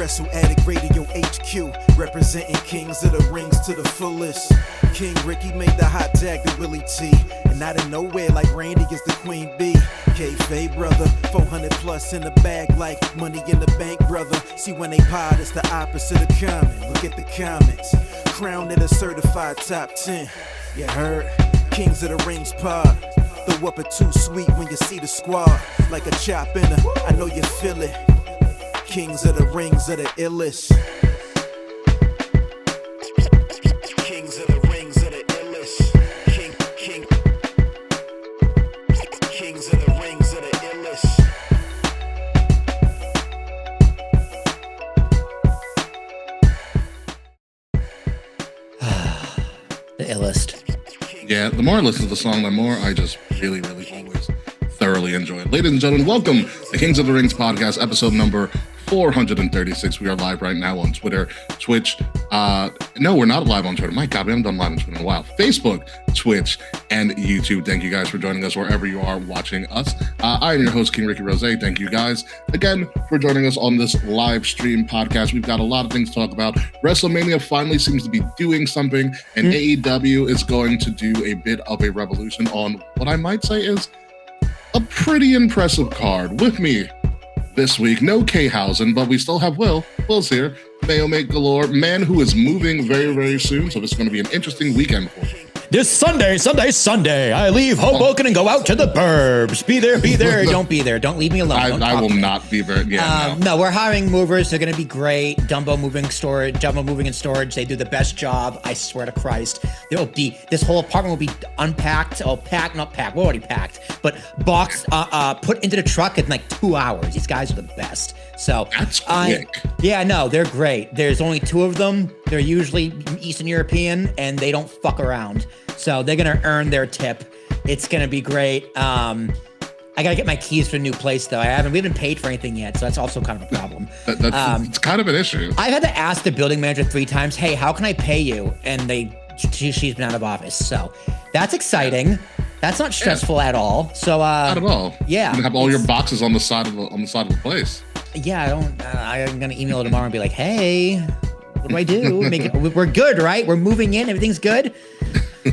Wrestle Addict Radio HQ, representing kings of the rings to the fullest. King Ricky made the hot tag to Willie T, and out of nowhere like Randy is the Queen Bee. K-Fay brother, 400 plus in the bag like money in the bank brother. See when they pod, it's the opposite of common. Look at the comments, crowned in a certified top 10. You heard? Kings of the Rings pod. Throw up a too sweet when you see the squad. Like a chop in a, I know you feel it. Kings of the Rings are the illest. Kings of the Rings are the illest. Kings of the Rings are the illest. The illest. Yeah, the more I listen to the song, the more I just really always thoroughly enjoy it. Ladies and gentlemen, welcome to Kings of the Rings podcast, episode number 436. We are live right now on Twitter, Twitch. No, we're not live on Twitter. My God, we haven't done live on Twitter in a while. Facebook, Twitch, and YouTube. Thank you guys for joining us wherever you are watching us. I am your host, King Ricky Rose. Thank you guys again for joining us on this live stream podcast. We've got a lot of things to talk about. WrestleMania finally seems to be doing something, and AEW is going to do a bit of a revolution on what I might say is a pretty impressive card. With me this week, no K-Hausen, but we still have Will. Will's here. Mayo Make Galore, man who is moving very soon, so this is going to be an interesting weekend for him. This Sunday, I leave Hoboken and go out to the burbs. Be there, don't be there. Don't leave me alone. I will not be there. Yeah, no, we're hiring movers. They're going to be great. Dumbo Moving and Storage. They do the best job. I swear to Christ. This whole apartment will be unpacked. Oh, not packed. We're already packed. But boxed, put into the truck in like 2 hours. These guys are the best. So that's quick. Yeah, no, they're great. There's only 2 of them. They're usually Eastern European, and they don't fuck around. So they're going to earn their tip. It's going to be great. I got to get my keys for a new place, though. We haven't paid for anything yet, so that's also kind of a problem. It's kind of an issue. I've had to ask the building manager 3 times, hey, how can I pay you? And she's been out of office. So that's exciting. Yeah. That's not stressful at all. So not at all. Yeah. You have all your boxes on the side of the place. Yeah, I'm going to email her tomorrow and be like, hey, what do I do? We're good, right? We're moving in. Everything's good.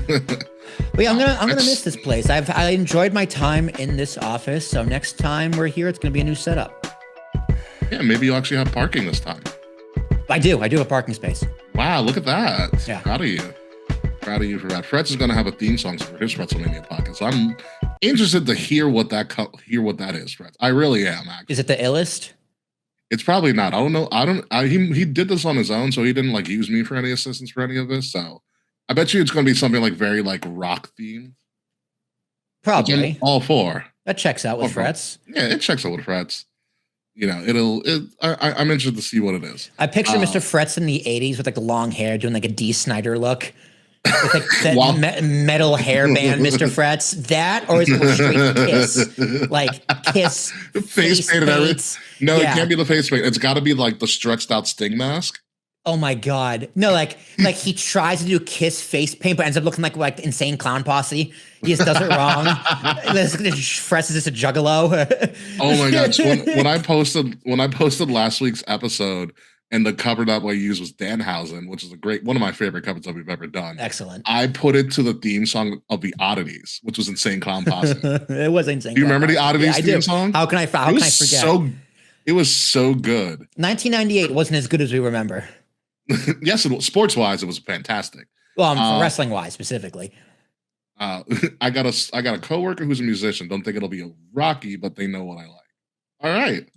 But yeah, I'm gonna miss this place. I enjoyed my time in this office. So next time we're here, it's gonna be a new setup. Yeah, maybe you'll actually have parking this time. I do have a parking space. Wow, look at that. Yeah. Proud of you for that. Fretz is gonna have a theme song for his WrestleMania podcast. So I'm interested to hear what that is, Fretz. I really am. Actually. Is it the illest? It's probably not. I don't know. He did this on his own, so he didn't like use me for any assistance for any of this. So I bet you it's going to be something like very like rock themed. Probably. All 4. That checks out with Fretz. Yeah, it checks out with Fretz. You know, I'm interested to see what it is. I picture Mr. Fretz in the 80s with like the long hair doing like a D. Snyder look. With like that metal hairband, Mr. Fretz. That, or is it go straight to Kiss? Like Kiss. Face paint and everything. No, yeah. It can't be the face paint. It's got to be like the stretched out Sting mask. Oh my God. No, like he tries to do Kiss face paint, but ends up looking like Insane Clown Posse. He just does it wrong. Fretz is just a juggalo. Oh my gosh. When I posted last week's episode, and the cover that I used was Danhausen, which is one of my favorite covers that we've ever done. Excellent. I put it to the theme song of the Oddities, which was Insane Clown Posse. It was Insane. Do you remember the Oddities theme song? How can I forget? It was so good. 1998 wasn't as good as we remember. Yes, sports wise, it was fantastic. Well, wrestling wise specifically. I got a coworker who's a musician. Don't think it'll be a Rocky, but they know what I like. All right.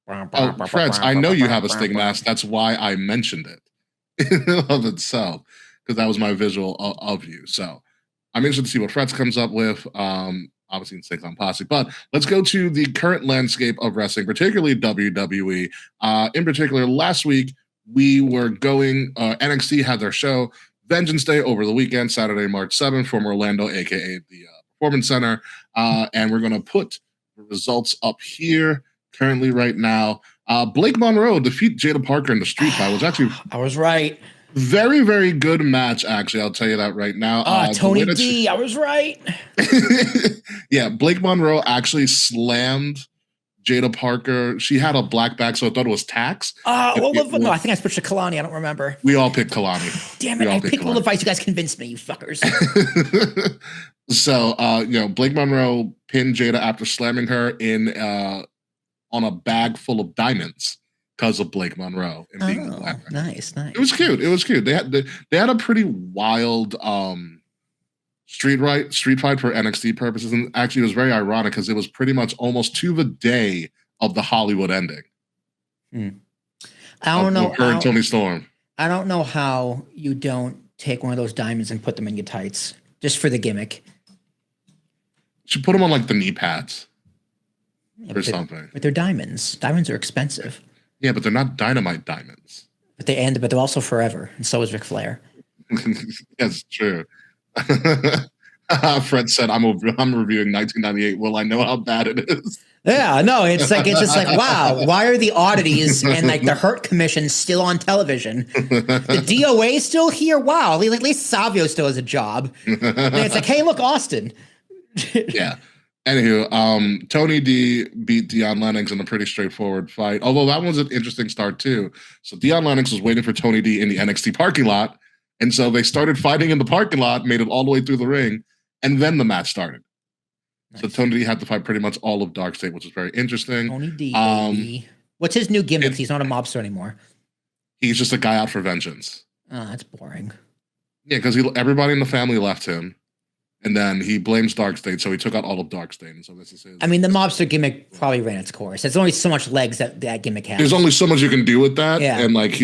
Oh, Fretz, I know you have a Sting mask. That's why I mentioned it of itself, because that was my visual of you. So I'm interested to see what Fretz comes up with. Obviously in Sting Clown Posse, but let's go to the current landscape of wrestling, particularly WWE. In particular, last week we were going. NXT had their show Vengeance Day over the weekend, Saturday, March 7th, from Orlando, aka the Performance Center, and we're going to put the results up here. Currently, right now, Blake Monroe defeat Jada Parker in the street fight, was actually I was right. Very, very good match, actually. I'll tell you that right now. Tony D, I was right. Yeah, Blake Monroe actually slammed Jada Parker, she had a black bag, so I thought it was Tax. No, I think I switched to Kalani. I don't remember. We all picked Kalani. Damn it, I picked Will of Vice. You guys convinced me, you fuckers. So, Blake Monroe pinned Jada after slamming her in on a bag full of diamonds because of Blake Monroe and being the black guy. Nice. It was cute. They had a pretty wild street fight for NXT purposes, and actually it was very ironic because it was pretty much almost to the day of the Hollywood ending. I don't know. Her and Toni Storm. I don't know how you don't take one of those diamonds and put them in your tights just for the gimmick. Should put them on like the knee pads or something. But they're diamonds. Diamonds are expensive. Yeah, but they're not dynamite diamonds. But they're also forever, and so is Ric Flair. That's true. Fred said, "I'm reviewing 1998. Will I know how bad it is?" Yeah, no, it's just like, wow, why are the oddities and like the Hurt Commission still on television? The DOA still here? Wow, at least Savio still has a job. And it's like, hey, look, Austin. Yeah. Anywho, Tony D beat Deion Lennox in a pretty straightforward fight. Although that was an interesting start too. So Deion Lennox was waiting for Tony D in the NXT parking lot. And so they started fighting in the parking lot, made it all the way through the ring, and then the match started. Nice. So Tony D had to fight pretty much all of Dark State, which was very interesting. Tony D. What's his new gimmick? He's not a mobster anymore. He's just a guy out for vengeance. Oh, that's boring. Yeah, because everybody in the family left him. And then he blames Dark State, so he took out all of Dark State. And so this is his. I mean, the mobster gimmick probably ran its course. There's only so much legs that gimmick has. There's only so much you can do with that. Yeah. And like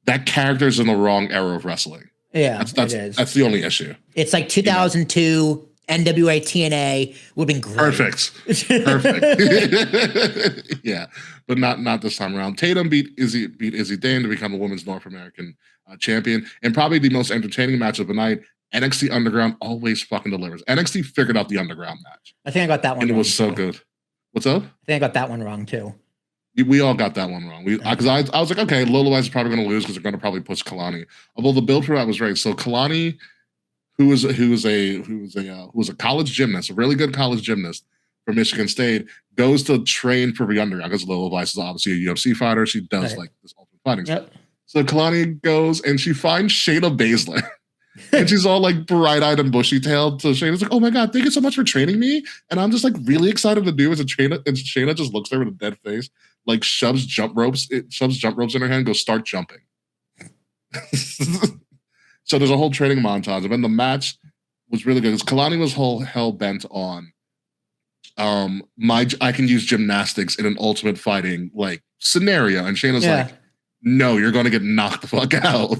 that character's in the wrong era of wrestling. Yeah, that's the only issue. It's like 2002 NWA TNA would have been great. Perfect. Yeah, but not this time around. Tatum beat Izzy Dane to become the women's North American champion, and probably the most entertaining match of the night. NXT Underground always fucking delivers. NXT figured out the Underground match. I think I got that one. And it was so good. What's up? I think I got that one wrong too. We all got that one wrong. Because I was like, okay, Lola Weiss is probably going to lose because they're going to probably push Kalani. Although the build for that was great. So Kalani, who was a college gymnast, a really good college gymnast from Michigan State, goes to train for the Underground because Lola Weiss is obviously a UFC fighter. She does like this ultimate fighting stuff. So Kalani goes and she finds Shayna Baszler. And she's all like bright-eyed and bushy-tailed. So Shayna's like, "Oh my god, thank you so much for training me." And I'm just like really excited to do it. And Shayna just looks there with a dead face, like shoves jump ropes in her hand, goes start jumping. So there's a whole training montage. And then the match was really good. Because Kalani was hell bent on I can use gymnastics in an ultimate fighting like scenario. And Shayna's like, "No, you're gonna get knocked the fuck out."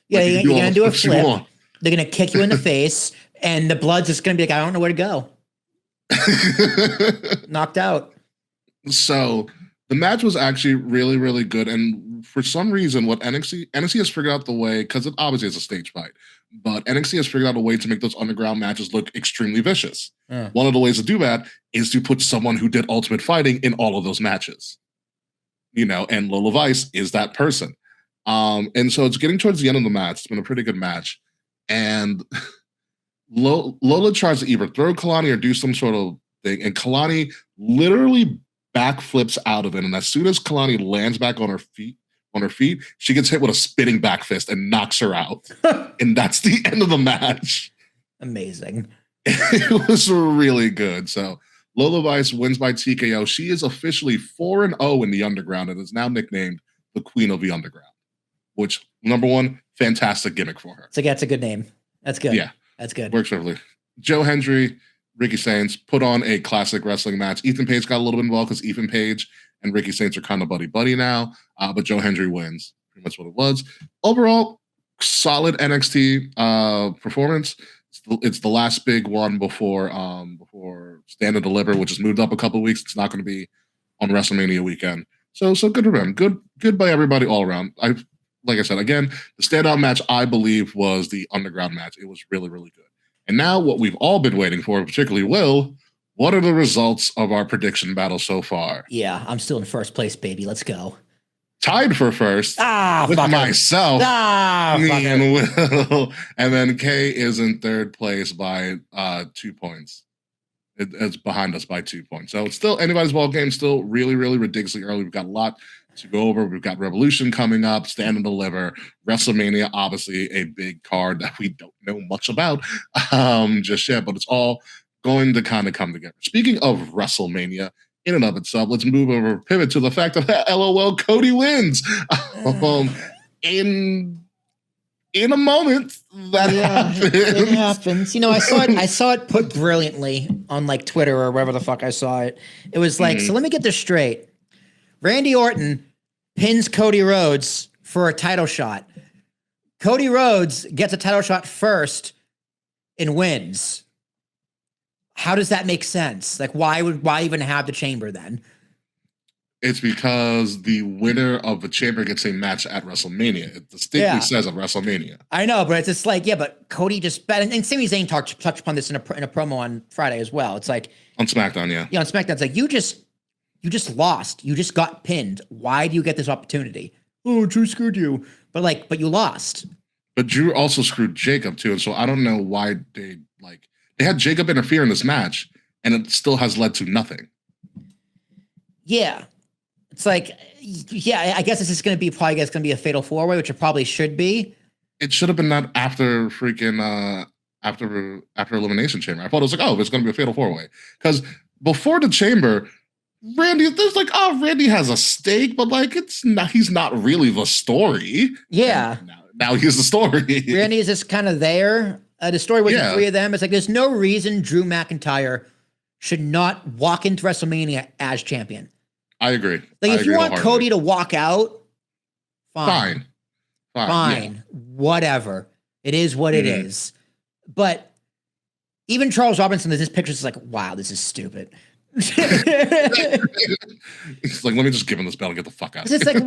Yeah, like, you're gonna do a flip. They're gonna kick you in the face, and the blood's just gonna be like, I don't know where to go. Knocked out. So the match was actually really, really good. And for some reason, what NXT has figured out the way, because it obviously is a stage fight, but NXT has figured out a way to make those underground matches look extremely vicious. One of the ways to do that is to put someone who did ultimate fighting in all of those matches. And Lola Weiss is that person. And so it's getting towards the end of the match. It's been a pretty good match. And Lola tries to either throw Kalani or do some sort of thing. And Kalani literally backflips out of it. And as soon as Kalani lands back on her feet, she gets hit with a spinning back fist and knocks her out. And that's the end of the match. Amazing. It was really good. So Lola Weiss wins by TKO. She is officially 4-0 in the Underground and is now nicknamed the Queen of the Underground. Which, number one, fantastic gimmick for her. So that's a good name. That's good. Yeah. That's good. Works perfectly. Joe Hendry, Ricky Saints put on a classic wrestling match. Ethan Page got a little bit involved because Ethan Page and Ricky Saints are kind of buddy-buddy now. But Joe Hendry wins. Pretty much what it was. Overall, solid NXT performance. It's the last big one before Stand and Deliver, which has moved up a couple of weeks. It's not going to be on WrestleMania weekend. So good for them. Good by everybody all around. Like I said, again, the standout match, I believe, was the Underground match. It was really, really good. And now what we've all been waiting for, particularly Will, what are the results of our prediction battle so far? Yeah, I'm still in first place, baby. Let's go. Tied for first with myself, me and Will. And then Kay is in third place by 2 points. It's behind us by 2 points. So it's still anybody's ball game. Still really, really ridiculously early. We've got a lot to go over. We've got Revolution coming up, Stand and Deliver, WrestleMania, obviously a big card that we don't know much about just yet, but it's all going to kind of come together. Speaking of WrestleMania, in and of itself, let's pivot to the fact that LOL Cody wins in a moment. It happens. You know, I saw it put brilliantly on like Twitter or wherever the fuck I saw it. It was like, so let me get this straight. Randy Orton pins Cody Rhodes for a title shot. Cody Rhodes gets a title shot first and wins. How does that make sense? Like, why even have the chamber then? It's because the winner of the chamber gets a match at WrestleMania. It distinctly says at WrestleMania. I know, but it's just like, but Cody just bet, and Sami Zayn touched upon this in a promo on Friday as well. It's like on SmackDown, on SmackDown, it's like you just lost. You just got pinned. Why do you get this opportunity? Oh, Drew screwed you. But you lost. But Drew also screwed Jacob too, and so I don't know why they had Jacob interfere in this match, and it still has led to nothing. Yeah. It's like, I guess this is going to be a fatal four-way, which it probably should be. It should have been that after freaking after Elimination Chamber. I thought it was like, oh, it's going to be a fatal four-way because before the chamber, Randy has a stake, but like he's not really the story. Yeah. Now he's the story. Randy is just kind of there. The story with the three of them. It's like there's no reason Drew McIntyre should not walk into WrestleMania as champion. I agree. Like, if you want Cody to walk out, fine. Yeah. Whatever. It is what it is. But even Charles Robinson, this picture is like, wow, this is stupid. It's like, let me just give him this belt and get the fuck out. It's like,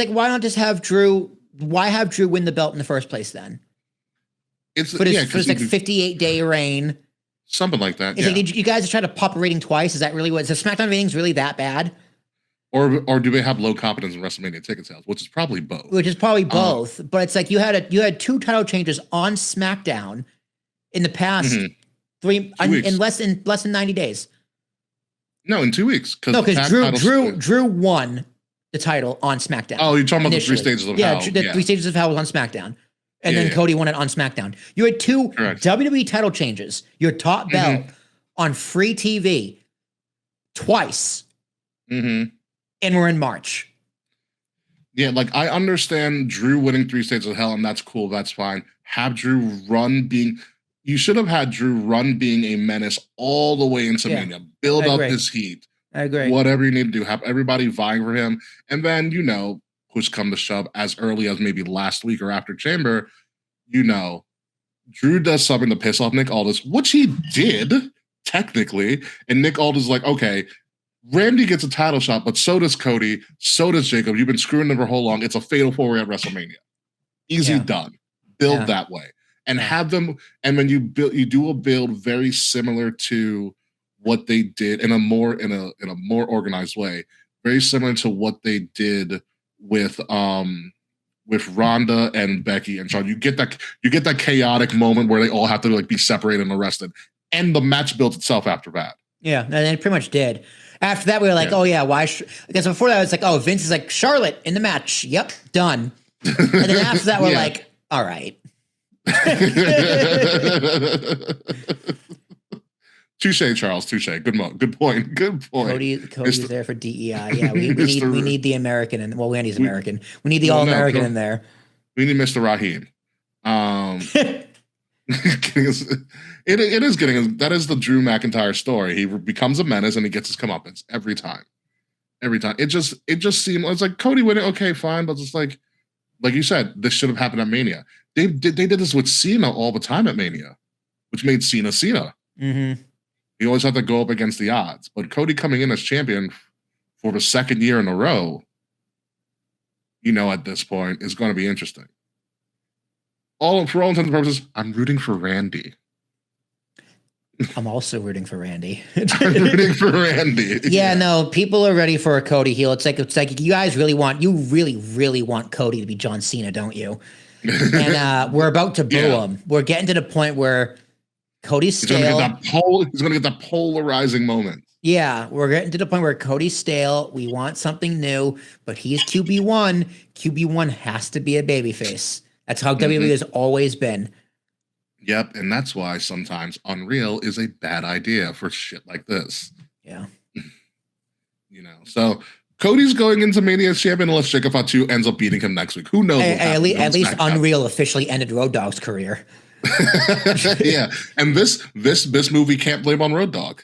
why not just have Drew? Why have Drew win the belt in the first place then? It's for his 58-day reign. Something like that. Like, did you guys just try to pop a rating twice? Is that really is the SmackDown ratings really that bad? Or do they have low confidence in WrestleMania ticket sales, which is probably both. But it's like you had two title changes on SmackDown in the past in less than 90 days. No, in 2 weeks. Because Drew won the title on SmackDown. Oh, you're talking about the 3 stages of hell. The 3 stages of hell was on SmackDown. And then Cody won it on SmackDown. You had two WWE title changes. Your top belt on free TV twice. And we're in March. Yeah, like I understand Drew winning 3 stages of hell, and that's cool. That's fine. You should have had Drew run being a menace all the way into Mania. Build up his heat. I agree. Whatever you need to do, have everybody vying for him. And then, push come to shove as early as maybe last week or after Chamber, Drew does something to piss off Nick Aldis, which he did, technically. And Nick Aldis is like, okay, Randy gets a title shot, but so does Cody, so does Jacob. You've been screwing them for whole long. It's a fatal four-way at WrestleMania. Easy done. Build that way. And have them, and when you do a build very similar to what they did in a more organized way, very similar to what they did with Ronda and Becky and Shawn. You get that chaotic moment where they all have to be separated and arrested, and the match built itself after that. Yeah, and it pretty much did. After that, we were like, oh yeah, why? Because before that, it's like, oh, Vince is like, Charlotte in the match. Yep, done. And then after that, we're like, all right. Touche, Charles. Touche. Good point. Cody's there for DEI. Yeah, we need the American, and Randy's American. We need the All-American in there. We need Mr. Raheem. It is getting, that is the Drew McIntyre story. He becomes a menace and he gets his comeuppance every time. It just seemed, it's like Cody winning, okay, fine, but it's like you said, this should have happened at Mania. They did this with Cena all the time at Mania, which made Cena. Mm-hmm. He always had to go up against the odds. But Cody coming in as champion for the second year in a row, at this point, is going to be interesting. For all intents and purposes, I'm rooting for Randy. I'm also rooting for Randy. I'm rooting for Randy. Yeah, no, people are ready for a Cody heel. It's like you guys really want Cody to be John Cena, don't you? And we're about to boo him. We're getting to the point where Cody's stale. He's gonna get that polarizing moment. Yeah, we're getting to the point where Cody's stale. We want something new, but he's QB1. QB1 has to be a babyface. That's how WWE has always been. Yep, and that's why sometimes Unreal is a bad idea for shit like this. Yeah. So Cody's going into Mania as champion unless Jacob Fatu ends up beating him next week. Who knows? At least Unreal officially ended Road Dogg's career. Yeah, and this movie can't blame on Road Dogg.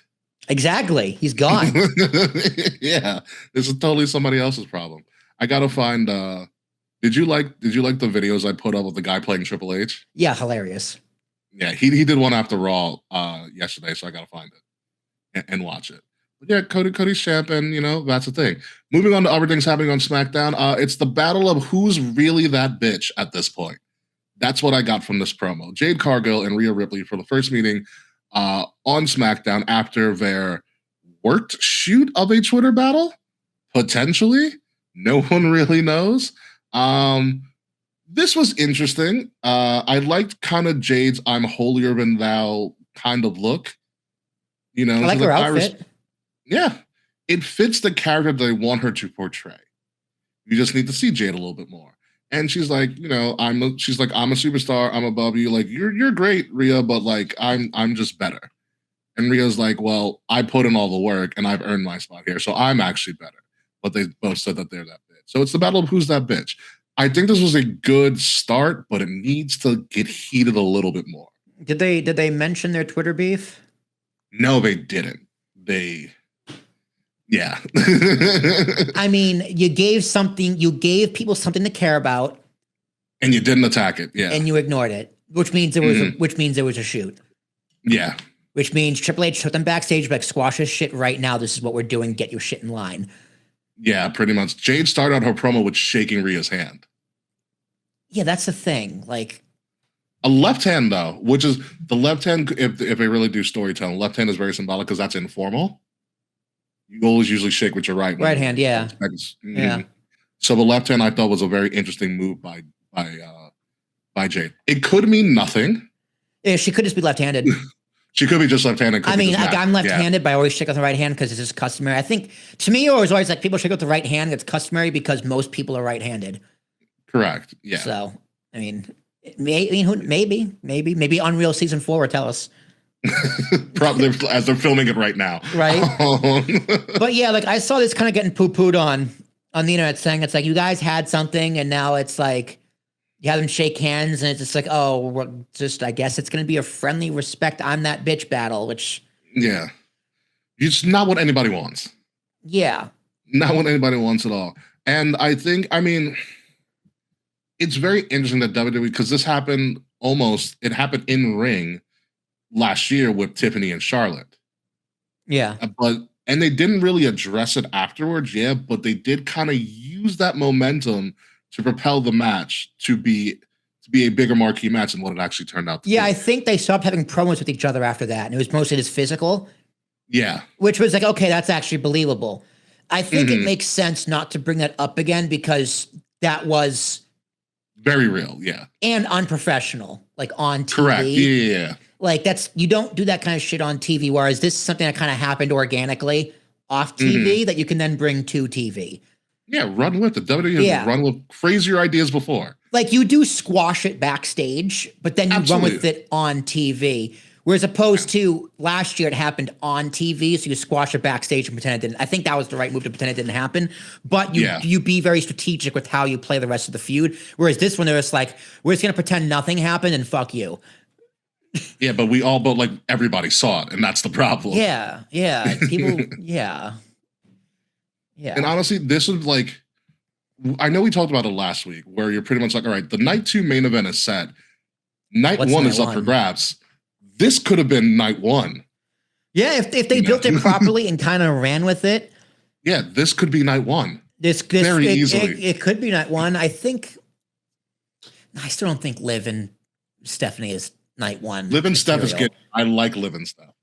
Exactly. He's gone. Yeah. This is totally somebody else's problem. I gotta find did you like the videos I put up of the guy playing Triple H? Yeah, hilarious. Yeah, he did one after Raw yesterday, so I gotta find it and watch it. But yeah, Cody's champion, that's the thing. Moving on to other things happening on SmackDown, it's the battle of who's really that bitch at this point. That's what I got from this promo. Jade Cargill and Rhea Ripley for the first meeting on SmackDown after their worked shoot of a Twitter battle, potentially. No one really knows. This was interesting. I liked kind of Jade's "I'm holier than thou" kind of look. I like her outfit. Yeah, it fits the character they want her to portray. You just need to see Jade a little bit more. And she's like, I'm a superstar. I'm above you. Like, you're great, Rhea, but like, I'm just better. And Rhea's like, well, I put in all the work and I've earned my spot here, so I'm actually better. But they both said that they're that bitch. So it's the battle of who's that bitch. I think this was a good start, but it needs to get heated a little bit more. Did they mention their Twitter beef? No, they didn't. Yeah. I mean, you gave people something to care about, and you didn't attack it. Yeah, and you ignored it, which means it was a shoot. Yeah, which means Triple H took them backstage, like, squash this shit right now. This is what we're doing. Get your shit in line. Yeah, pretty much. Jade started out her promo with shaking Rhea's hand. Yeah, that's the thing. Like, a left hand though, which is the left hand. If they really do storytelling, left hand is very symbolic because that's informal. You always usually shake with your right hand, yeah. Yeah. So the left hand I thought was a very interesting move by Jade. It could mean nothing. Yeah, she could just be left-handed. She could be just left-handed. I mean, I'm left-handed, but I always shake with the right hand because it's just customary. I think, to me, it was always like people shake with the right hand. It's customary because most people are right-handed. Correct. Yeah. So, I mean, maybe Unreal Season 4 will tell us. Probably as they're filming it right now. Right. But yeah, like, I saw this kind of getting poo-pooed on the internet, saying it's like, you guys had something and now it's like you have them shake hands and it's just like, oh, I guess it's going to be a friendly respect, I'm that bitch battle, which. Yeah. It's not what anybody wants. Yeah. Not what anybody wants at all. And I think, it's very interesting that WWE, because this happened in ring last year with Tiffany and Charlotte. Yeah. And they didn't really address it afterwards, but they did kind of use that momentum to propel the match to be a bigger marquee match than what it actually turned out to be. Yeah, I think they stopped having promos with each other after that, and it was mostly just physical. Yeah. Which was like, okay, that's actually believable. I think it makes sense not to bring that up again because that was very real, yeah. And unprofessional, like on TV. Correct, yeah. Like, you don't do that kind of shit on TV, whereas this is something that kind of happened organically off TV that you can then bring to TV. Yeah, run with it. WWE has run with crazier ideas before. Like, you do squash it backstage, but then you run with it on TV. Whereas opposed to last year, it happened on TV, so you squash it backstage and pretend it didn't. I think that was the right move to pretend it didn't happen. But you be very strategic with how you play the rest of the feud. Whereas this one, they're just like, we're just going to pretend nothing happened and fuck you. Yeah, but like everybody saw it, and that's the problem. Yeah. People, yeah. And honestly, this is like, I know we talked about it last week, where you're pretty much like, all right, the night 2 main event is set. Night 1 is up for grabs. This could have been night 1. Yeah, if they built it properly and kind of ran with it. Yeah, this could be night 1. This very easily. It could be night 1. I still don't think Liv and Stephanie is night 1. Liv and Steph is good. I like Liv and Steph.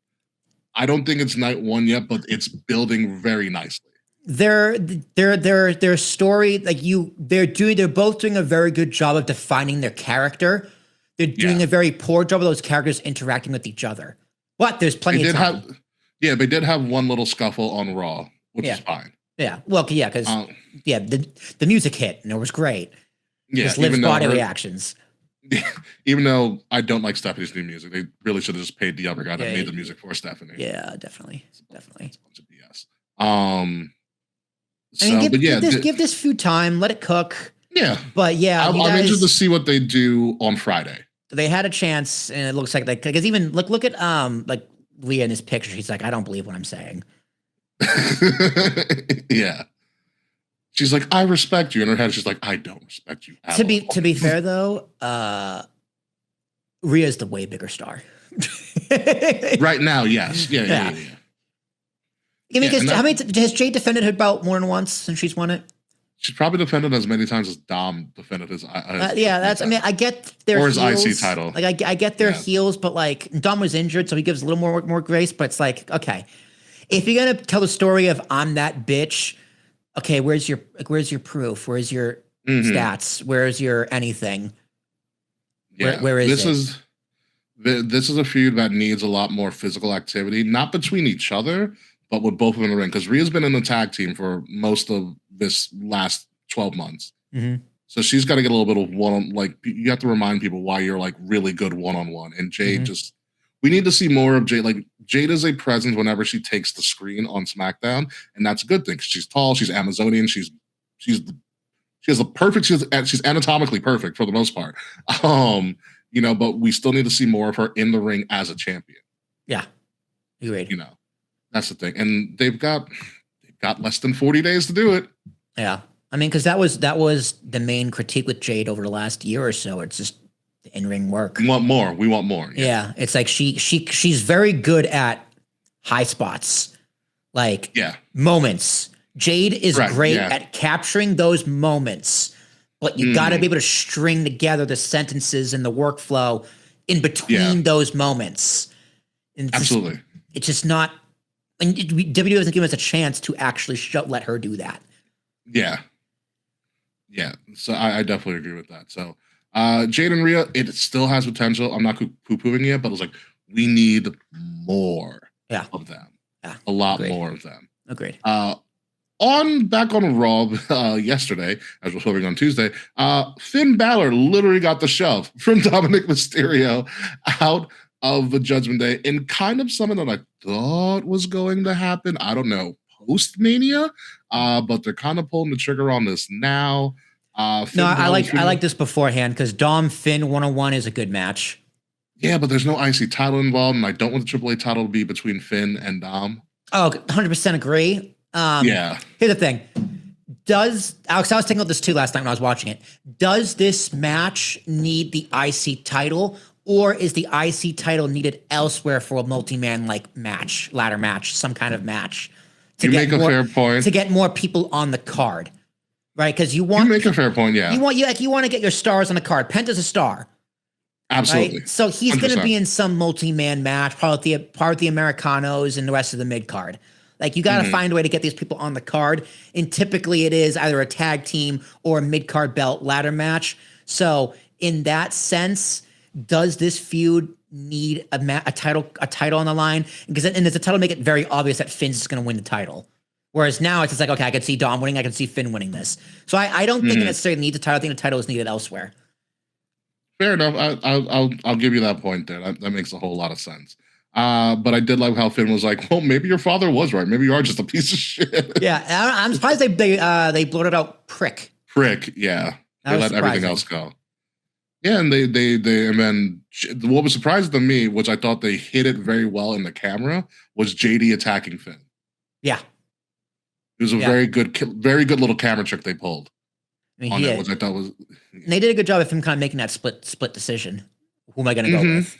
I don't think it's night 1 yet, but it's building very nicely. Their story, like they're both doing a very good job of defining their character. they're doing a very poor job of those characters interacting with each other. But there's plenty of time. They did have one little scuffle on Raw, which is fine. Yeah, well, yeah, because the music hit and it was great. Yeah, just Liv's body reactions. Even though I don't like Stephanie's new music, they really should have just paid the other guy that made the music for Stephanie. Yeah, definitely. It's a bunch of BS. Give this feud time, let it cook. Yeah, but I'm interested to see what they do on Friday. They had a chance, and it looks like because even look at like Rhea in this picture. She's like, I don't believe what I'm saying. Yeah. She's like, I respect you. In her head, she's like, I don't respect you. To be fair, though, Rhea's the way bigger star. Right now, yes. Yeah. I mean, has Jade defended her belt more than once since she's won it? She's probably defended as many times as Dom defended his. I get their his heels, IC title. Like I get their heels, but like Dom was injured, so he gives a little more grace. But it's like, okay, if you're gonna tell the story of I'm that bitch. Okay, where's your proof? Where's your stats? Where's your anything? Yeah, where is this is a feud that needs a lot more physical activity, not between each other, but with both of them in the ring. Because Rhea's been in the tag team for most of this last 12 months, so she's got to get a little bit of one. Like you have to remind people why you're like really good one-on-one. And Jade we need to see more of Jade. Like Jade is a presence whenever she takes the screen on SmackDown, and that's a good thing. She's tall, she's Amazonian, she's anatomically perfect for the most part. But we still need to see more of her in the ring as a champion. Yeah, agreed. That's the thing, and they've got less than 40 days to do it. Yeah, I mean, because that was the main critique with Jade over the last year or so. It's just the in-ring work. We want more. Yeah, it's like she's very good at high spots, like moments. Jade is great at capturing those moments, but you got to be able to string together the sentences and the workflow in between those moments. And absolutely, it's just not. And WWE doesn't give us a chance to actually let her do that. Yeah. So I definitely agree with that. So. Jade and Rhea, it still has potential. I'm not poo-pooing it, but it's like we need more of them. Yeah, a lot more of them. Agreed. Back on Raw yesterday, as we're filming on Tuesday, Finn Balor literally got the shove from Dominic Mysterio out of the Judgment Day in kind of something that I thought was going to happen. I don't know, post-Mania, but they're kind of pulling the trigger on this now. I like this beforehand because Dom Finn 101 is a good match. Yeah, but there's no IC title involved, and I don't want the AAA title to be between Finn and Dom. Oh, 100% agree. Here's the thing. Alex, I was thinking about this too last night when I was watching it. Does this match need the IC title, or is the IC title needed elsewhere for a multi-man ladder match, some kind of match? You make a fair point. To get more people on the card. Right, because you make a fair point, yeah. You want to get your stars on the card. Penta's a star, absolutely. Right? So he's going to be in some multi-man match, part of the Americanos and the rest of the mid card. Like you got to find a way to get these people on the card, and typically it is either a tag team or a mid card belt ladder match. So in that sense, does this feud need a title on the line? Because does the title make it very obvious that Finn's going to win the title? Whereas now it's just like, okay, I can see Dom winning, I can see Finn winning this. So I don't think it necessarily needs a title. I think the title is needed elsewhere. Fair enough. I'll give you that point there. That makes a whole lot of sense. But I did like how Finn was like, well, maybe your father was right. Maybe you are just a piece of shit. Yeah, I'm surprised they blurted out prick. Prick, yeah. They let everything else go. Yeah, and they and then what was surprising to me, which I thought they hit it very well in the camera, was JD attacking Finn. Yeah. It was a very good little camera trick they pulled. Which I thought was. And they did a good job of him kind of making that split decision. Who am I going to go with?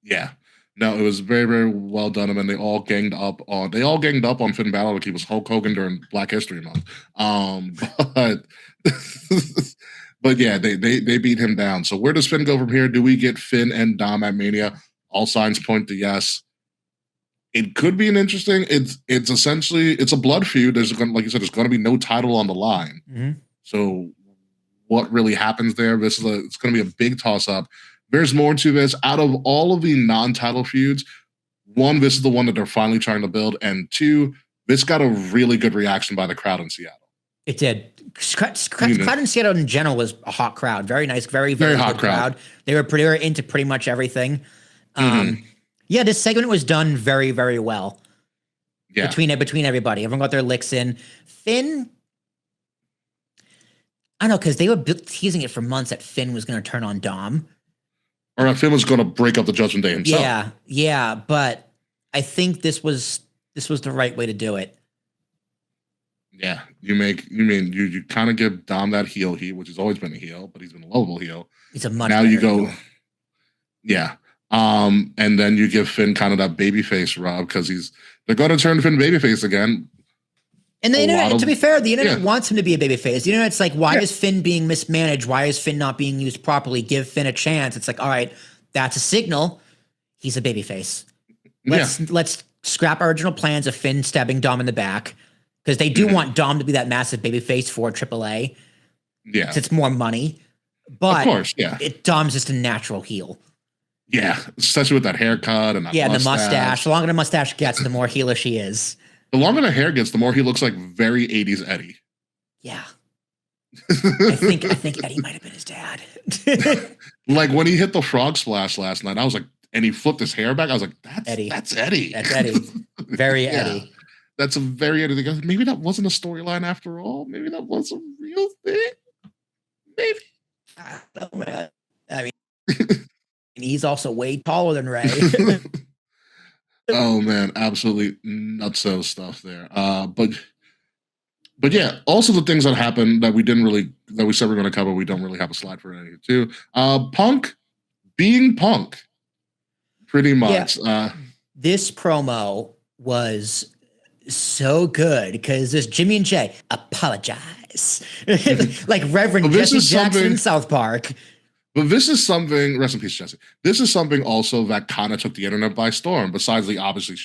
Yeah, no, it was very, very well done. And then they all ganged up on Finn Balor like he was Hulk Hogan during Black History Month. But yeah, they beat him down. So where does Finn go from here? Do we get Finn and Dom at Mania? All signs point to yes. It could be an interesting. It's essentially a blood feud. Like you said, there's going to be no title on the line. So what really happens there? It's going to be a big toss up. there's more to this. Out of all of the non-title feuds, one, this is the one that they're finally trying to build, and two, this got a really good reaction by the crowd in Seattle. It did. Crowd in Seattle in general was a hot crowd. Very nice, very hot crowd. They were into pretty much everything. Yeah, this segment was done very, very well. Yeah. Between everybody. Everyone got their licks in. Finn, I don't know, because they were teasing it for months that Finn was going to turn on Dom. Or that Finn was going to break up the Judgment Day himself. Yeah, but I think this was the right way to do it. Yeah, you kind of give Dom that heel heat, which has always been a heel, but he's been a lovable heel. He's a much now you go, heel. Yeah, and then you give Finn kind of that babyface rub because they're going to turn Finn babyface again. And the internet, to be fair, the internet wants him to be a babyface. The internet's like, why is Finn being mismanaged? Why is Finn not being used properly? Give Finn a chance. It's like, all right, that's a signal. He's a babyface. Let's scrap our original plans of Finn stabbing Dom in the back. Because they do want Dom to be that massive babyface for AAA. Yeah. It's more money. But of course, Dom's just a natural heel. Yeah. Especially with that haircut and that mustache. The mustache. The longer the mustache gets, the more heelish he is. The longer the hair gets, the more he looks like very 80s Eddie. Yeah. I think Eddie might have been his dad. Like when he hit the frog splash last night, I was like, and he flipped his hair back. I was like, that's Eddie. That's Eddie. That's Eddie. Very Eddie. That's a very Eddie thing. Maybe that wasn't a storyline after all. Maybe that was a real thing. Maybe. I don't know, man. I mean, and he's also way taller than Ray. Oh man, absolutely nutso stuff there. But yeah, also the things that happened that we said we were going to cover, we don't really have a slide for any too. Punk being Punk, pretty much. Yeah. This promo was so good because there's Jimmy and Jay apologize like Reverend Jesse Jackson in South Park. But this is something, rest in peace, Jesse. This is something also that kind of took the internet by storm. Besides the obviously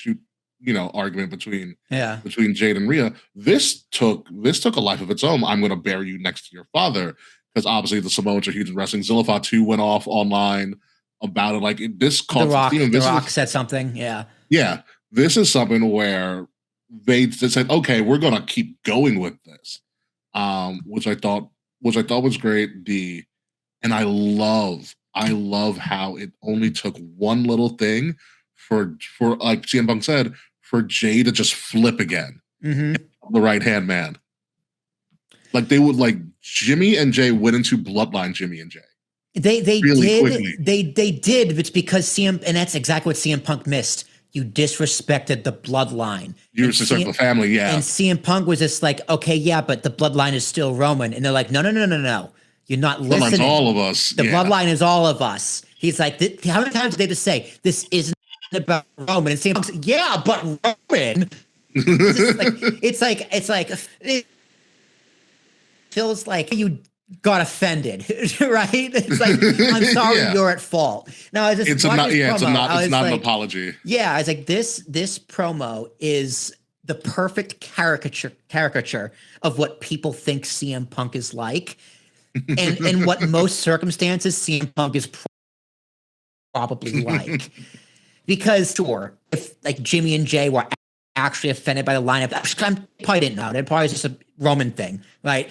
argument between Jade and Rhea, this took a life of its own. I'm going to bury you next to your father because obviously the Samoans are huge in wrestling. Zillifah 2 went off online about it. Like this called The Rock said something. Yeah. This is something where they said, okay, we're going to keep going with this, which I thought was great. And I love how it only took one little thing for like CM Punk said, for Jay to just flip again. The right hand man. Like they would Jimmy and Jay went into bloodline Jimmy and Jay. They did. It's because CM, and that's exactly what CM Punk missed. You disrespected the bloodline. You disrespected the family, yeah. And CM Punk was just like, okay, yeah, but the bloodline is still Roman. And they're like, no. You're not listening. Bloodline's all of us. The bloodline is all of us. He's like, how many times did they just say, this isn't about Roman? And CM Punk's like, yeah, but Roman. It feels like you got offended, right? It's like, I'm sorry, you're at fault. Now I just it's not an apology. Yeah, I was like, this promo is the perfect caricature of what people think CM Punk is like, and what most circumstances CM Punk is probably like. Because sure, if like Jimmy and Jay were actually offended by the lineup, I probably didn't know. That probably was just a Roman thing, right?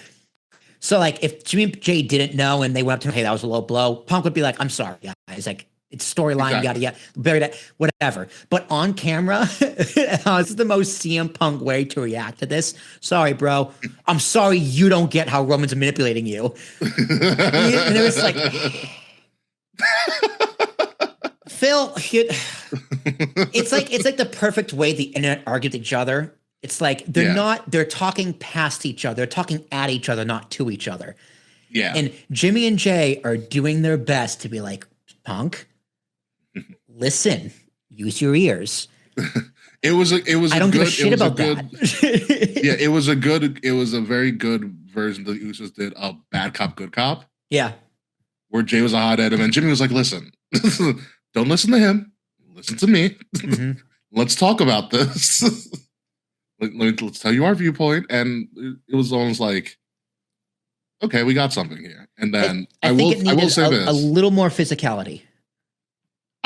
So, like, if Jimmy and Jay didn't know and they went up to him, hey, that was a low blow, Punk would be like, I'm sorry, guys. Like, it's storyline, yada, bury that, whatever. But on camera, this is the most CM Punk way to react to this. Sorry, bro. I'm sorry you don't get how Roman's manipulating you. And it was like, Phil, it's like the perfect way the internet argued with each other. It's like they're talking past each other. They're talking at each other, not to each other. Yeah. And Jimmy and Jay are doing their best to be like, Punk, listen, use your ears. It was I don't give a shit about that. Yeah, it was a very good version that the Usos did of Bad Cop, Good Cop. Yeah. Where Jay was a hothead and Jimmy was like, listen, don't listen to him. Listen to me. Let's talk about this. Let's tell you our viewpoint. And it was almost like, okay, we got something here. And then I will say this. A little more physicality.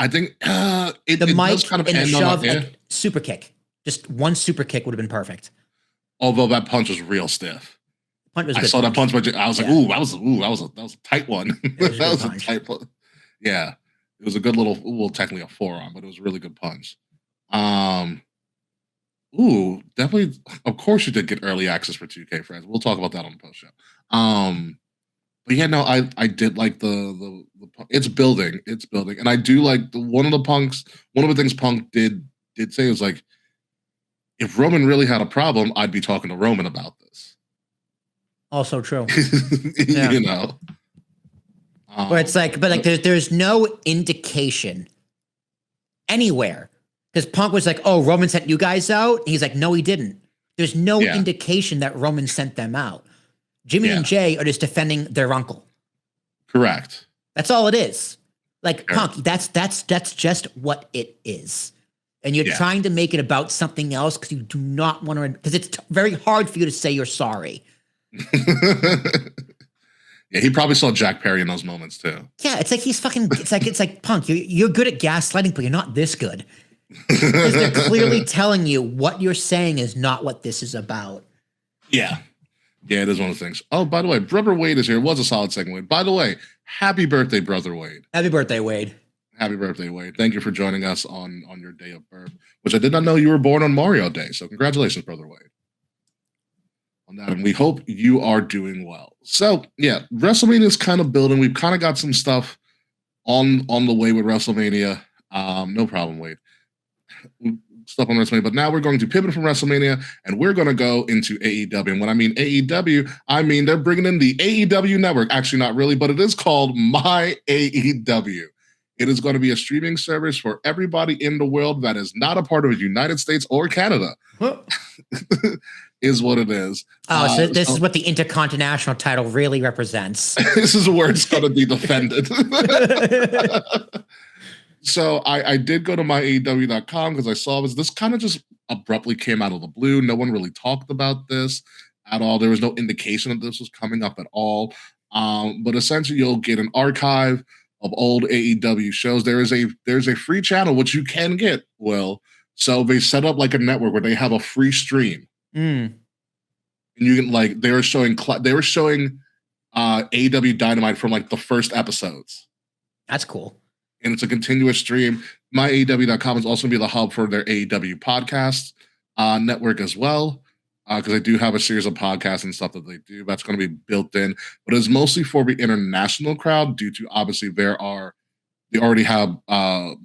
I think The it mic does kind of and the end on shove, that, like, super kick. Just one super kick would have been perfect. although that punch was real stiff. Punch was a I good saw punch. that punch, but I was like, "Ooh, that was a tight one." was a That good was a punch. tight one. Yeah, it was a good little, well, technically a forearm, but it was a really good punch. Definitely. Of course, you did get early access for 2K friends. We'll talk about that on the post show. But yeah, no, I did like the it's building, and I do like one of the things Punk did say was like, if Roman really had a problem, I'd be talking to Roman about this. Also true. You know, Where it's like, but like, there's no indication anywhere because Punk was like, "Oh, Roman sent you guys out." And he's like, "No, he didn't." There's no indication that Roman sent them out. Jimmy and Jay are just defending their uncle. Correct. That's all it is. Like, Punk, that's just what it is. And you're trying to make it about something else because you do not want to, because it's very hard for you to say you're sorry. Yeah, he probably saw Jack Perry in those moments too. Yeah, it's like he's fucking, it's like Punk, you're good at gaslighting, but you're not this good. Because they're clearly telling you what you're saying is not what this is about. Yeah. Yeah, it is one of the things. Oh, by the way, Brother Wade is here. It was a solid second, Wade. By the way, happy birthday, Brother Wade. Happy birthday, Wade. Happy birthday, Wade. Thank you for joining us on your day of birth, which I did not know you were born on Mario Day. So congratulations, Brother Wade. On that, and we hope you are doing well. So, yeah, WrestleMania is kind of building. We've kind of got some stuff on the way with WrestleMania. No problem, Wade. Stuff on WrestleMania, but now we're going to pivot from WrestleMania and we're going to go into AEW. And when I mean AEW, I mean they're bringing in the AEW network. Actually, not really, but it is called My AEW. It is going to be a streaming service for everybody in the world that is not a part of the United States or Canada. Is what it is. Oh, so this is what the Intercontinental title really represents. This is where it's going to be defended. So I did go to myaew.com because I saw this kind of just abruptly came out of the blue. No one really talked about this at all. There was no indication that this was coming up at all. But essentially, you'll get an archive of old AEW shows. There's a free channel which you can get. Well, so they set up like a network where they have a free stream, and you can like they were showing AEW Dynamite from like the first episodes. That's cool. And it's a continuous stream. MyAEW.com is also going to be the hub for their AEW podcast network as well, because they do have a series of podcasts and stuff that they do. That's going to be built in, but it's mostly for the international crowd due to obviously they already have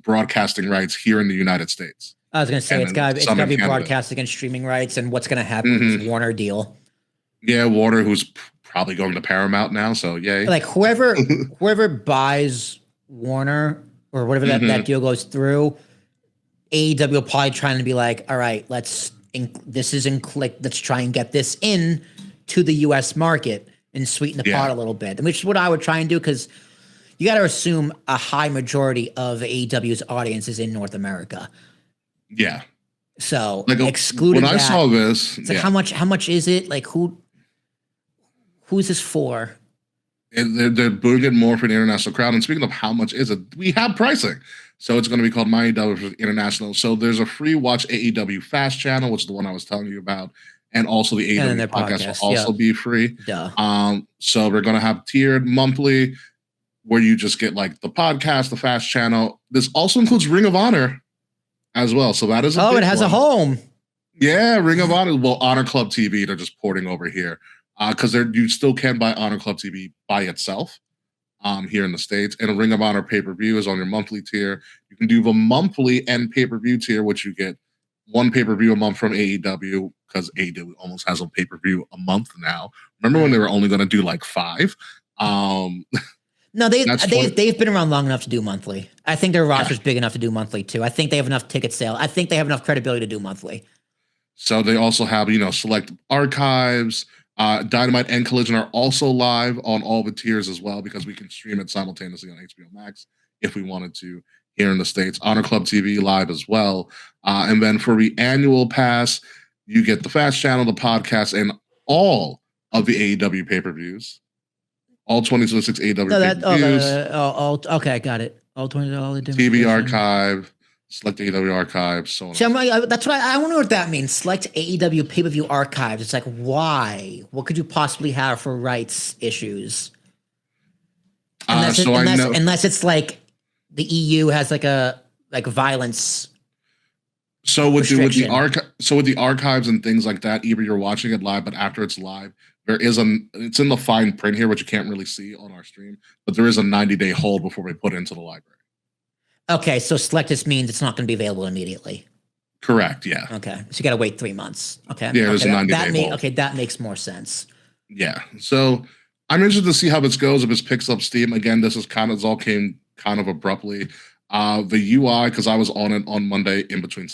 broadcasting rights here in the United States. I was going to say it's got to be broadcast against streaming rights and what's going to happen with this Warner deal. Yeah, Warner, who's probably going to Paramount now, so yay. Like whoever buys Warner or whatever that deal goes through, AEW probably trying to be like, all right, let's try and get this in to the U.S. market and sweeten the pot a little bit, which is what I would try and do because you got to assume a high majority of AEW's audience is in North America. Yeah. So like excluding when I saw this, it's like how much is it? Like who's this for? And they're doing it more for the international crowd. And speaking of how much is it, we have pricing. So it's going to be called My AEW International. So there's a free watch AEW Fast channel, which is the one I was telling you about. And also the AEW podcast will also be free. Duh. So we're going to have tiered monthly where you just get like the podcast, the Fast channel. This also includes Ring of Honor as well. So that is it has a home. Yeah, Ring of Honor. Well, Honor Club TV, they're just porting over here. Because you still can buy Honor Club TV by itself here in the States. And a Ring of Honor pay-per-view is on your monthly tier. You can do the monthly and pay-per-view tier, which you get one pay-per-view a month from AEW, because AEW almost has a pay-per-view a month now. Remember when they were only going to do like 5? No, they've been around long enough to do monthly. I think their roster's big enough to do monthly, too. I think they have enough ticket sale. I think they have enough credibility to do monthly. So they also have, select archives. Dynamite and Collision are also live on all the tiers as well because we can stream it simultaneously on HBO Max if we wanted to here in the States. Honor Club TV live as well. And then for the annual pass, you get the Fast channel, the podcast, and all of the AEW pay-per-views all 2026 AEW No, pay-per-views, okay, I got it. All 20, all the TV archive, select AEW archives, so on. See, that's what I wonder what that means. Select AEW pay-per-view archives. It's like, why? What could you possibly have for rights issues? Unless it's like the EU has like a violence. So with the archives and things like that, either you're watching it live, but after it's live, it's in the fine print here, which you can't really see on our stream, but there is a 90-day hold before we put it into the library. Okay, so select this means it's not going to be available immediately. Correct. Yeah. Okay, so you got to wait 3 months. Okay. Yeah, there's a 90-day hold. Okay, that makes more sense. Yeah. So I'm interested to see how this goes. If this picks up steam again, this all came kind of abruptly. The UI, because I was on it on Monday in between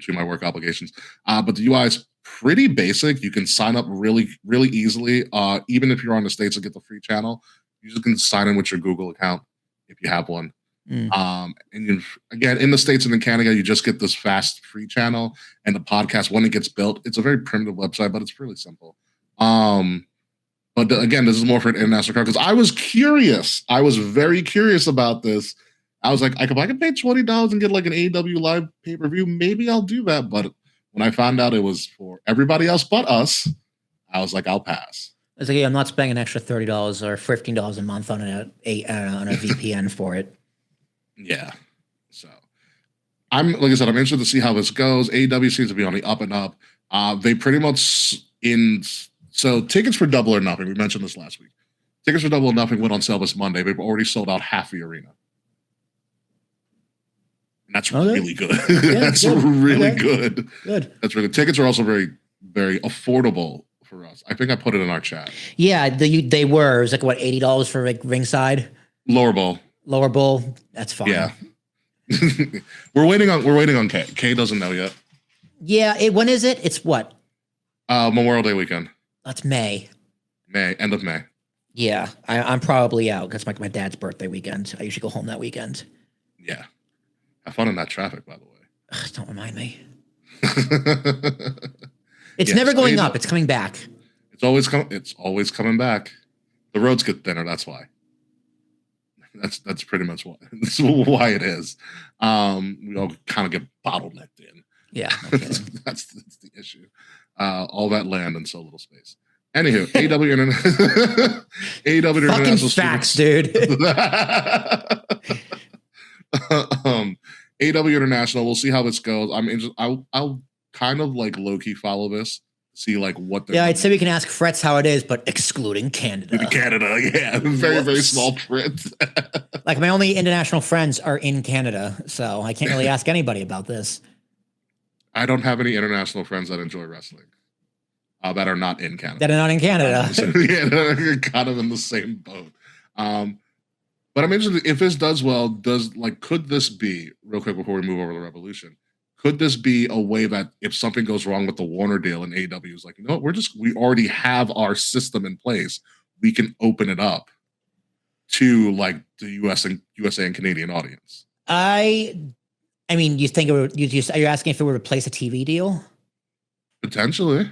my work obligations. But the UI is pretty basic. You can sign up really, really easily. Even if you're on the States and get the free channel, you just can sign in with your Google account if you have one. And again, in the States and in Canada, you just get this fast free channel and the podcast when it gets built. It's a very primitive website, but it's really simple. But again, this is more for an international crowd because I was curious. I was very curious about this. I was like, if I could pay $20 and get like an AEW live pay-per-view, maybe I'll do that. But when I found out it was for everybody else but us, I was like, I'll pass. I was like, yeah, I'm not spending an extra $30 or $15 a month on a VPN for it. Yeah. So like I said, I'm interested to see how this goes. AEW seems to be on the up and up. They pretty much so tickets for Double or Nothing. We mentioned this last week. Tickets for Double or Nothing went on sale this Monday. They've already sold out half the arena. And that's really good. Yeah, that's good. really good. Good. That's really good. Tickets are also very, very affordable for us. I think I put it in our chat. Yeah, they were. It was like what, $80 for like ringside? Lower bowl. That's fine. Yeah. We're waiting on K. K doesn't know yet. Yeah, when is it? It's what? Memorial Day weekend. That's May. End of May. Yeah, I'm probably out. That's my dad's birthday weekend. I usually go home that weekend. Yeah. Have fun in that traffic, by the way. Ugh, don't remind me. It's never going up. It's coming back. It's always coming back. The roads get thinner. That's why. That's pretty much why. That's why it is. We all kind of get bottlenecked in. Yeah. Okay. that's the issue. All that land and so little space. Anywho, AEW International. Fucking facts, dude. AEW International. We'll see how this goes. I'm interested. I'll kind of like low key follow this. See like what. Yeah, I'd say we can ask Frets how it is, but excluding Canada. Canada, yeah, very very small print. Like my only international friends are in Canada, so I can't really ask anybody about this. I don't have any international friends that enjoy wrestling. That are not in Canada. That are not in Canada. Yeah, they're kind of in the same boat. But I'm interested if this does well. Could this be real quick before we move over to Revolution? Could this be a way that if something goes wrong with the Warner deal and AEW is like, you know what, we already have our system in place. We can open it up to like the USA and Canadian audience. I mean, you think are you asking if it would replace a TV deal? Potentially.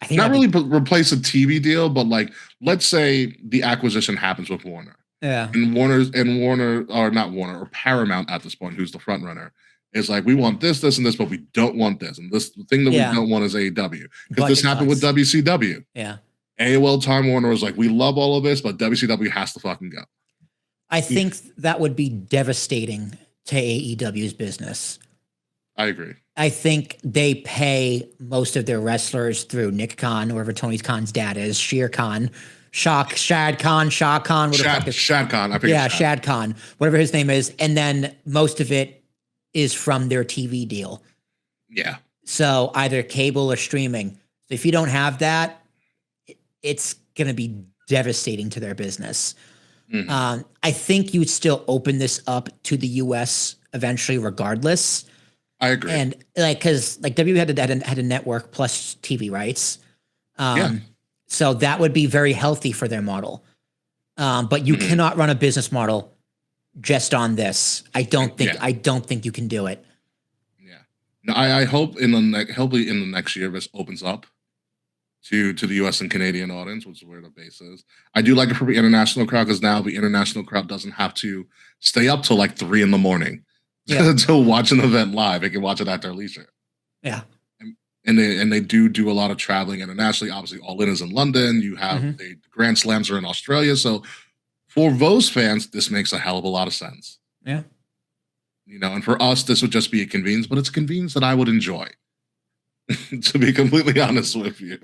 I think not really replace a TV deal, but like, let's say the acquisition happens with Warner. Yeah. And or Paramount at this point, who's the front runner, is like, we want this, and this, but we don't want this. And this thing that we don't want is AEW. Because this happened with WCW. Yeah. AOL Time Warner was like, we love all of this, but WCW has to fucking go. I think that would be devastating to AEW's business. I agree. I think they pay most of their wrestlers through Nick Khan, whoever Tony Khan's dad is, Shad Khan, Shad Khan, Shad Khan. Shad Khan, whatever his name is. And then most of it is from their TV deal. Yeah. So either cable or streaming. So if you don't have that, it's going to be devastating to their business. Mm-hmm. I think you'd still open this up to the US eventually, regardless. I agree. And because W had a network plus TV rights. So that would be very healthy for their model. But you cannot run a business model just on this. I don't think you can do it. Yeah. No, I hope hopefully in the next year this opens up to the US and Canadian audience, which is where the base is. I do like it for the international crowd because now the international crowd doesn't have to stay up till like 3 a.m. to watch an event live. They can watch it at their leisure. Yeah. And they do a lot of traveling internationally. Obviously, All In is in London. You have the Grand Slams are in Australia. So for those fans, this makes a hell of a lot of sense. Yeah. And for us, this would just be a convenience, but it's a convenience that I would enjoy. To be completely honest with you.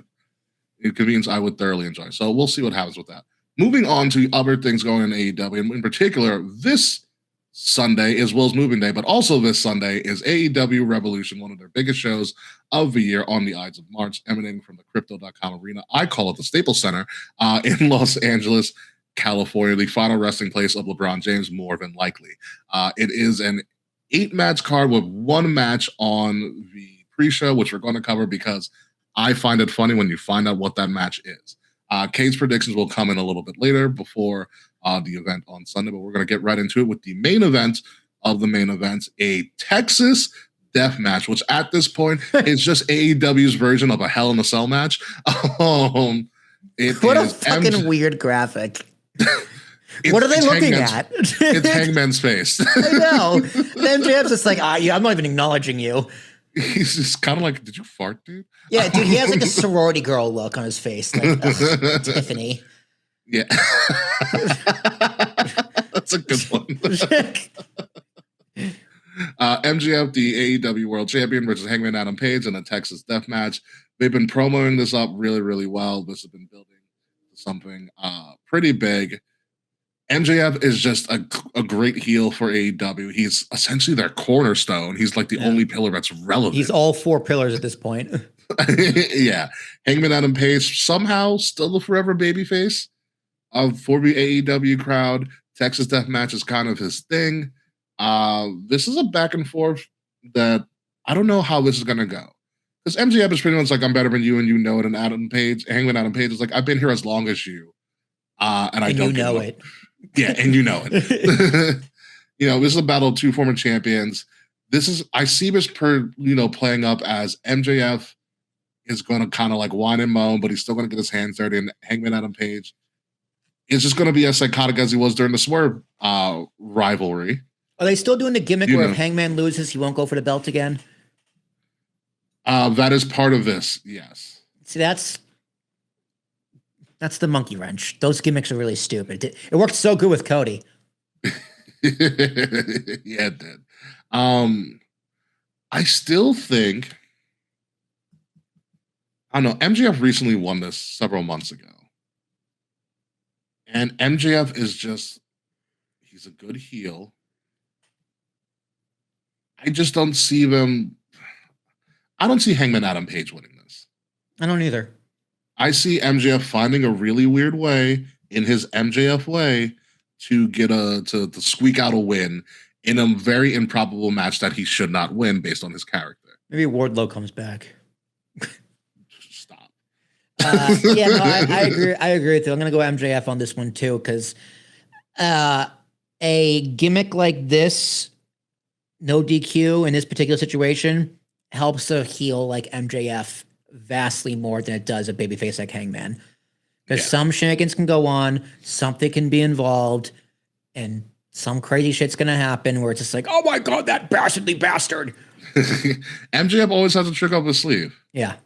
A convenience I would thoroughly enjoy. So we'll see what happens with that. Moving on to other things going in AEW, and in particular, this Sunday, as well as Moving Day, but also this Sunday is AEW Revolution, one of their biggest shows of the year on the Ides of March, emanating from the Crypto.com arena. I call it the Staples Center in Los Angeles, California, the final resting place of LeBron James, more than likely. It is an 8-match card with 1 match on the pre-show, which we're going to cover because I find it funny when you find out what that match is. Kate's predictions will come in a little bit later before the event on Sunday, but we're going to get right into it with the main event of the main events, a Texas death match, which at this point is just AEW's version of a Hell in a Cell match. What a fucking weird graphic. What are they looking at? It's Hangman's face. I know. Then MJF's just like, I'm not even acknowledging you. He's just kind of like, did you fart, dude? Yeah, dude, he has like a sorority girl look on his face. Like, Tiffany. Yeah. That's a good one. MJF, the AEW World Champion, versus Hangman Adam Page in a Texas death match. They've been promoting this up really, really well. This has been building something pretty big. MJF is just a great heel for AEW. He's essentially their cornerstone. He's like the only pillar that's relevant. He's all 4 pillars at this point. Yeah. Hangman Adam Page, somehow still the forever babyface for the AEW crowd. Texas Death Match is kind of his thing. This is a back and forth that I don't know how this is going to go. Because MJF is pretty much like, I'm better than you and you know it. And Hangman Adam Page is like, I've been here as long as you. And I don't know it. Yeah, and you know it. This is a battle of 2 former champions. I see this playing up as MJF is going to kind of like whine and moan, but he's still going to get his hands dirty. And Hangman Adam Page is just going to be as psychotic as he was during the Swerve rivalry. Are they still doing the gimmick where if Hangman loses, he won't go for the belt again? That is part of this, yes. See, that's the monkey wrench. Those gimmicks are really stupid. It worked so good with Cody. Yeah, it did. I still think, I don't know, MJF recently won this several months ago. And MJF is he's a good heel. I just don't see I don't see Hangman Adam Page winning this. I don't either. I see MJF finding a really weird way, in his MJF way, to get to squeak out a win in a very improbable match that he should not win based on his character. Maybe Wardlow comes back. Stop. I agree with you. I'm going to go MJF on this one too, because a gimmick like this, no DQ in this particular situation, helps a heel like MJF vastly more than it does a babyface like Hangman. Because some shenanigans can go on, something can be involved, and some crazy shit's going to happen where it's just like, oh my God, that bastardly bastard. MJF always has a trick up his sleeve. Yeah.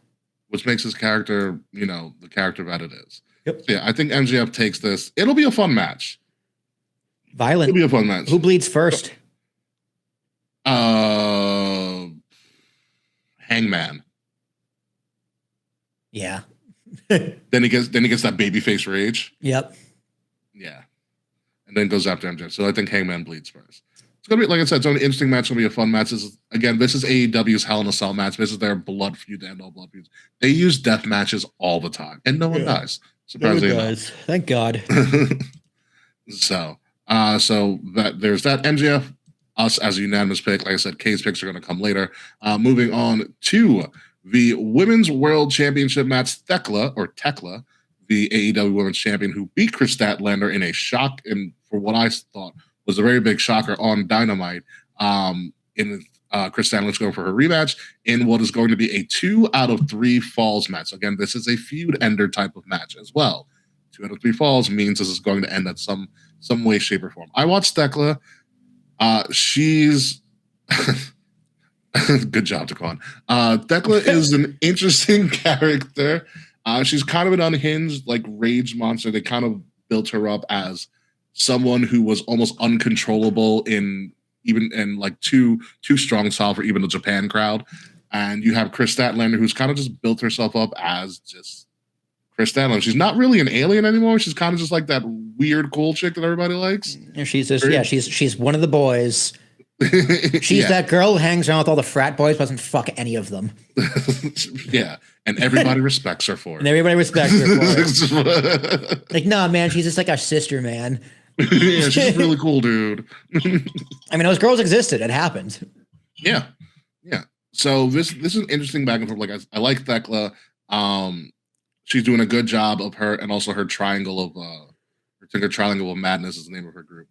Which makes his character, the character that it is. Yep. So yeah, I think MJF takes this. It'll be a fun match. Violent. It'll be a fun match. Who bleeds first? Hangman. Yeah. Then he gets that babyface rage. Yep. Yeah. And then goes after MJF. So I think Hangman bleeds first. It's gonna be, like I said, it's gonna be an interesting match. It's gonna be a fun match. This is AEW's Hell in a Cell match. This is their blood feud to end all blood feuds. They use death matches all the time, and no one dies. Surprisingly enough. Thank God. So there's that. MJF, us as a unanimous pick. Like I said, K's picks are gonna come later. Moving on to the Women's World Championship match, Tekla, the AEW Women's Champion, who beat Kris Statlander in a shock, and for what I thought was a very big shocker on Dynamite, in Chris Statlander is going for her rematch in what is going to be a 2 out of 3 falls match. Again, this is a feud ender type of match as well. 2 out of 3 falls means this is going to end at some way, shape, or form. I watched Thekla. She's good job, Taquan. Thekla is an interesting character. She's kind of an unhinged, like, rage monster. They kind of built her up as someone who was almost uncontrollable in like too strong style for even the Japan crowd. And you have Chris Statlander, who's kind of just built herself up as just Chris Statlander. She's not really an alien anymore. She's kind of just like that weird cool chick that everybody likes. And she's one of the boys. She's that girl who hangs around with all the frat boys, doesn't fuck any of them. Yeah, and everybody respects her for it. And everybody respects her for it. Like, no, man, she's just like our sister, man. Yeah, she's really cool, dude. I mean, those girls existed. It happened. Yeah. So this is an interesting back and forth. Like, I like Thekla. She's doing a good job of her, and also her triangle of madness is the name of her group.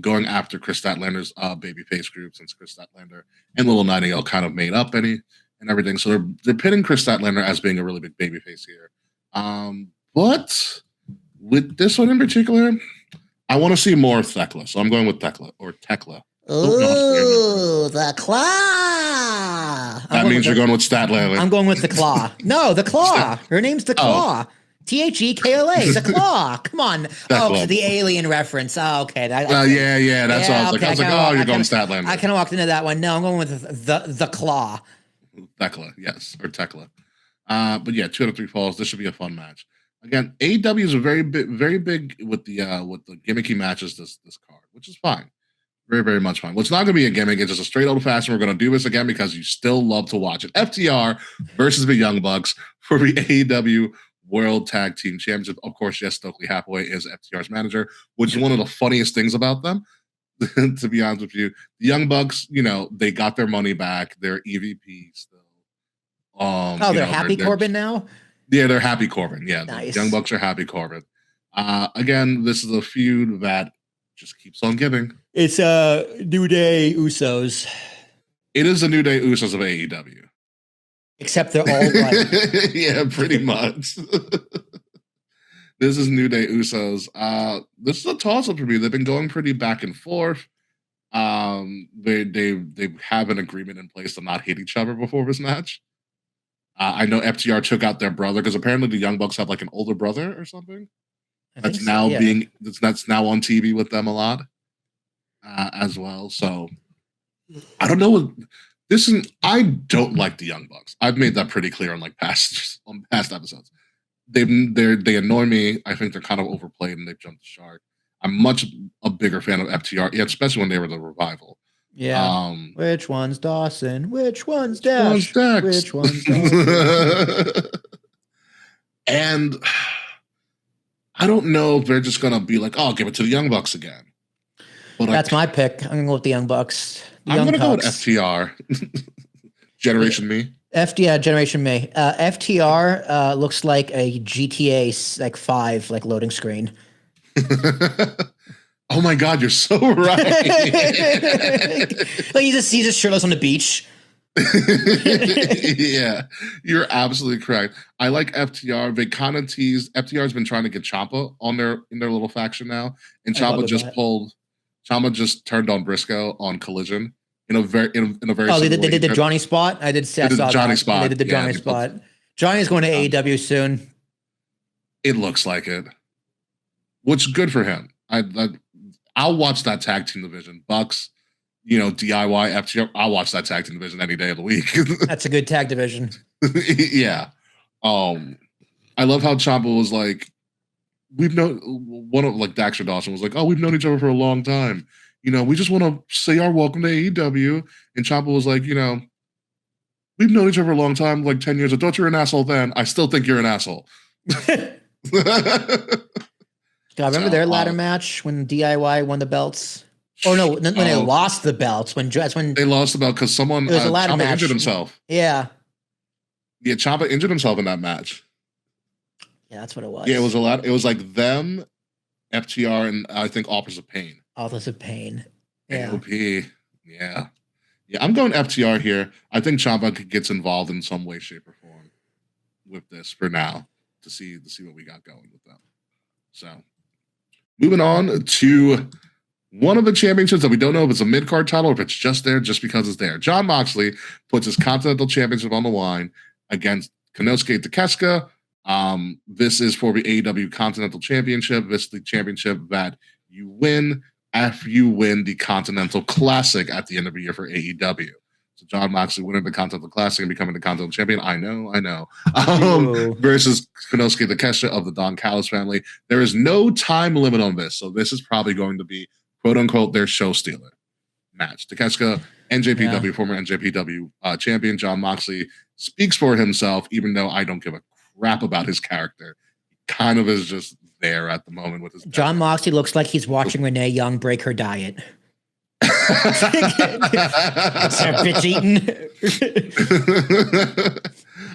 Going after Chris Statlander's babyface group, since Chris Statlander and Little Nightingale kind of made up and everything. So they're pitting Chris Statlander as being a really big babyface here. But with this one in particular, I want to see more of Thekla. So I'm going with Thekla or Tekla. Ooh, the Claw. That means you're going with Statlander. I'm going with the Claw. No, the Claw. Her name's the Claw. THEKLA, the Claw. Come on. Oh, the alien reference. Oh, okay. Yeah. That's what I was like. I was like, oh, you're going Statlander. I kind of walked into that one. No, I'm going with the Claw. Thekla, yes, or Tekla. But yeah, 2 out of 3 falls. This should be a fun match. Again, AEW is very big with the gimmicky matches this card, which is fine. Very, very much fine. What's not going to be a gimmick, it's just a straight old fashioned. We're going to do this again because you still love to watch it. FTR versus the Young Bucks for the AEW World Tag Team Championship. Of course, yes, Stokely Hathaway is FTR's manager, which is one of the funniest things about them. To be honest with you, the Young Bucks, they got their money back. They're EVP still. They're Happy Corbin now? Yeah, they're Happy Corbin. Yeah, nice. The Young Bucks are Happy Corbin. Again, this is a feud that just keeps on giving. It's New Day Usos. It is the New Day Usos of AEW. Except they're all white. Yeah, pretty much. This is New Day Usos. This is a toss-up for me. They've been going pretty back and forth. They have an agreement in place to not hit each other before this match. I know FTR took out their brother because apparently the Young Bucks have like an older brother or something. That's now on TV with them a lot as well. So I don't know. I don't like the Young Bucks. I've made that pretty clear on past episodes. They annoy me. I think they're kind of overplayed and they've jumped the shark. I'm much a bigger fan of FTR, especially when they were the Revival. Yeah. Which one's Dawson? Which one's Dash? Which one's Dawson? And I don't know if they're just gonna be like, "Oh, give it to the Young Bucks again." But that's my pick. I'm gonna go with the Young Bucks. I'm gonna go with FTR. Generation Me. Generation Me. FTR looks like a GTA 5 loading screen. Oh my God, you're so right. He's just shirtless on the beach. Yeah, you're absolutely correct. I like FTR. They kind of teased. FTR's been trying to get Ciampa in their little faction now, and Ciampa just turned on Briscoe on Collision in a very. Oh, they did the Johnny spot. I did. They did the Johnny spot. They did the Johnny spot. Johnny's going to AEW soon. It looks like it, which good for him. I'll watch that tag team division. Bucks, DIY, FTR. I'll watch that tag team division any day of the week. That's a good tag division. Yeah. I love how Ciampa was like, Daxter Dawson was like, oh, we've known each other for a long time. We just want to say our welcome to AEW. And Ciampa was like, we've known each other for a long time, 10 years. I thought you were an asshole then. I still think you're an asshole. God, remember their ladder match when DIY won the belts? Or no, when they lost the belts. That's when they lost the belt because someone Ciampa injured himself. Yeah. Yeah, Ciampa injured himself in that match. Yeah, that's what it was. Yeah, it was a lot. It was like them, FTR, and I think Authors of Pain. Authors of Pain. Yeah. AOP. Yeah. Yeah, I'm going FTR here. I think Ciampa gets involved in some way, shape, or form with this for now to see what we got going with them. So moving on to one of the championships that we don't know if it's a mid-card title or if it's just there just because it's there. Jon Moxley puts his Continental Championship on the line against Konosuke Takeshita. This is for the AEW Continental Championship. This is the championship that you win after you win the Continental Classic at the end of the year for AEW. So Jon Moxley winning the Continental Classic and becoming the Continental Champion. I know. Versus Konosuke Takeshita of the Don Callis family. There is no time limit on this, so this is probably going to be quote unquote their show stealer match. Takeshita, NJPW, former NJPW champion. Jon Moxley speaks for himself, even though I don't give a crap about his character. He kind of is just there at the moment with his Jon Moxley looks like he's watching Renee Young break her diet. Bitch eating.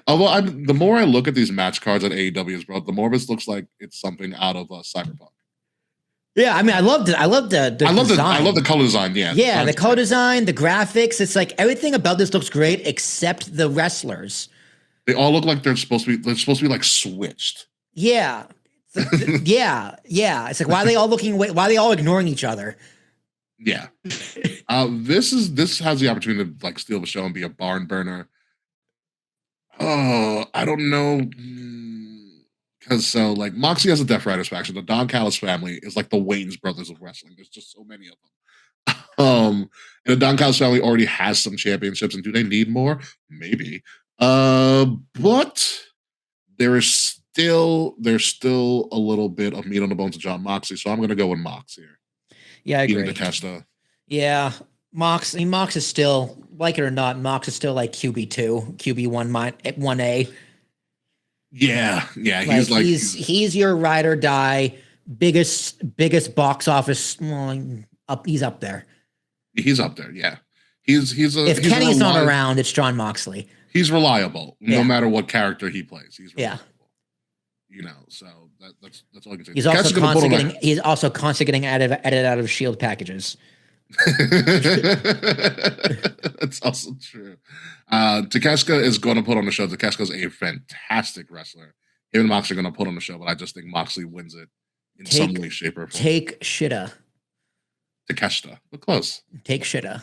Although the more I look at these match cards at AEW's, bro, the more this looks like it's something out of Cyberpunk. Yeah, I mean, I love the design. I love the color design. Yeah, the color design, the graphics. It's like everything about this looks great except the wrestlers. They all look like they're supposed to be like switched. Yeah, yeah. It's like why are they all looking away? Why are they all ignoring each other? Yeah. This has the opportunity to like steal the show and be a barn burner. Oh, I don't know. Because so like Moxley has a Death Riders faction. The Don Callis family is like the Wayne's brothers of wrestling. There's just so many of them. And the Don Callis family already has some championships, and do they need more? Maybe. But there's still a little bit of meat on the bones of Jon Moxley, so I'm gonna go with Mox here. Yeah, I agree. Takeshita. Yeah, Mox is still, like it or not, Mox is still like QB2, QB1, 1A. Yeah. He's your ride or die, biggest box office. He's up there. He's up there. Yeah, if Kenny's not around, it's Jon Moxley. He's reliable, no matter what character he plays. He's reliable. So that's all I can say. He's also constantly getting edited out of Shield packages. That's also true. Takeshita is going to put on the show. Takeshita's a fantastic wrestler. Him and Moxley are going to put on the show, but I just think Moxley wins it in some way, shape, or form. Takeshita. But close. Takeshita.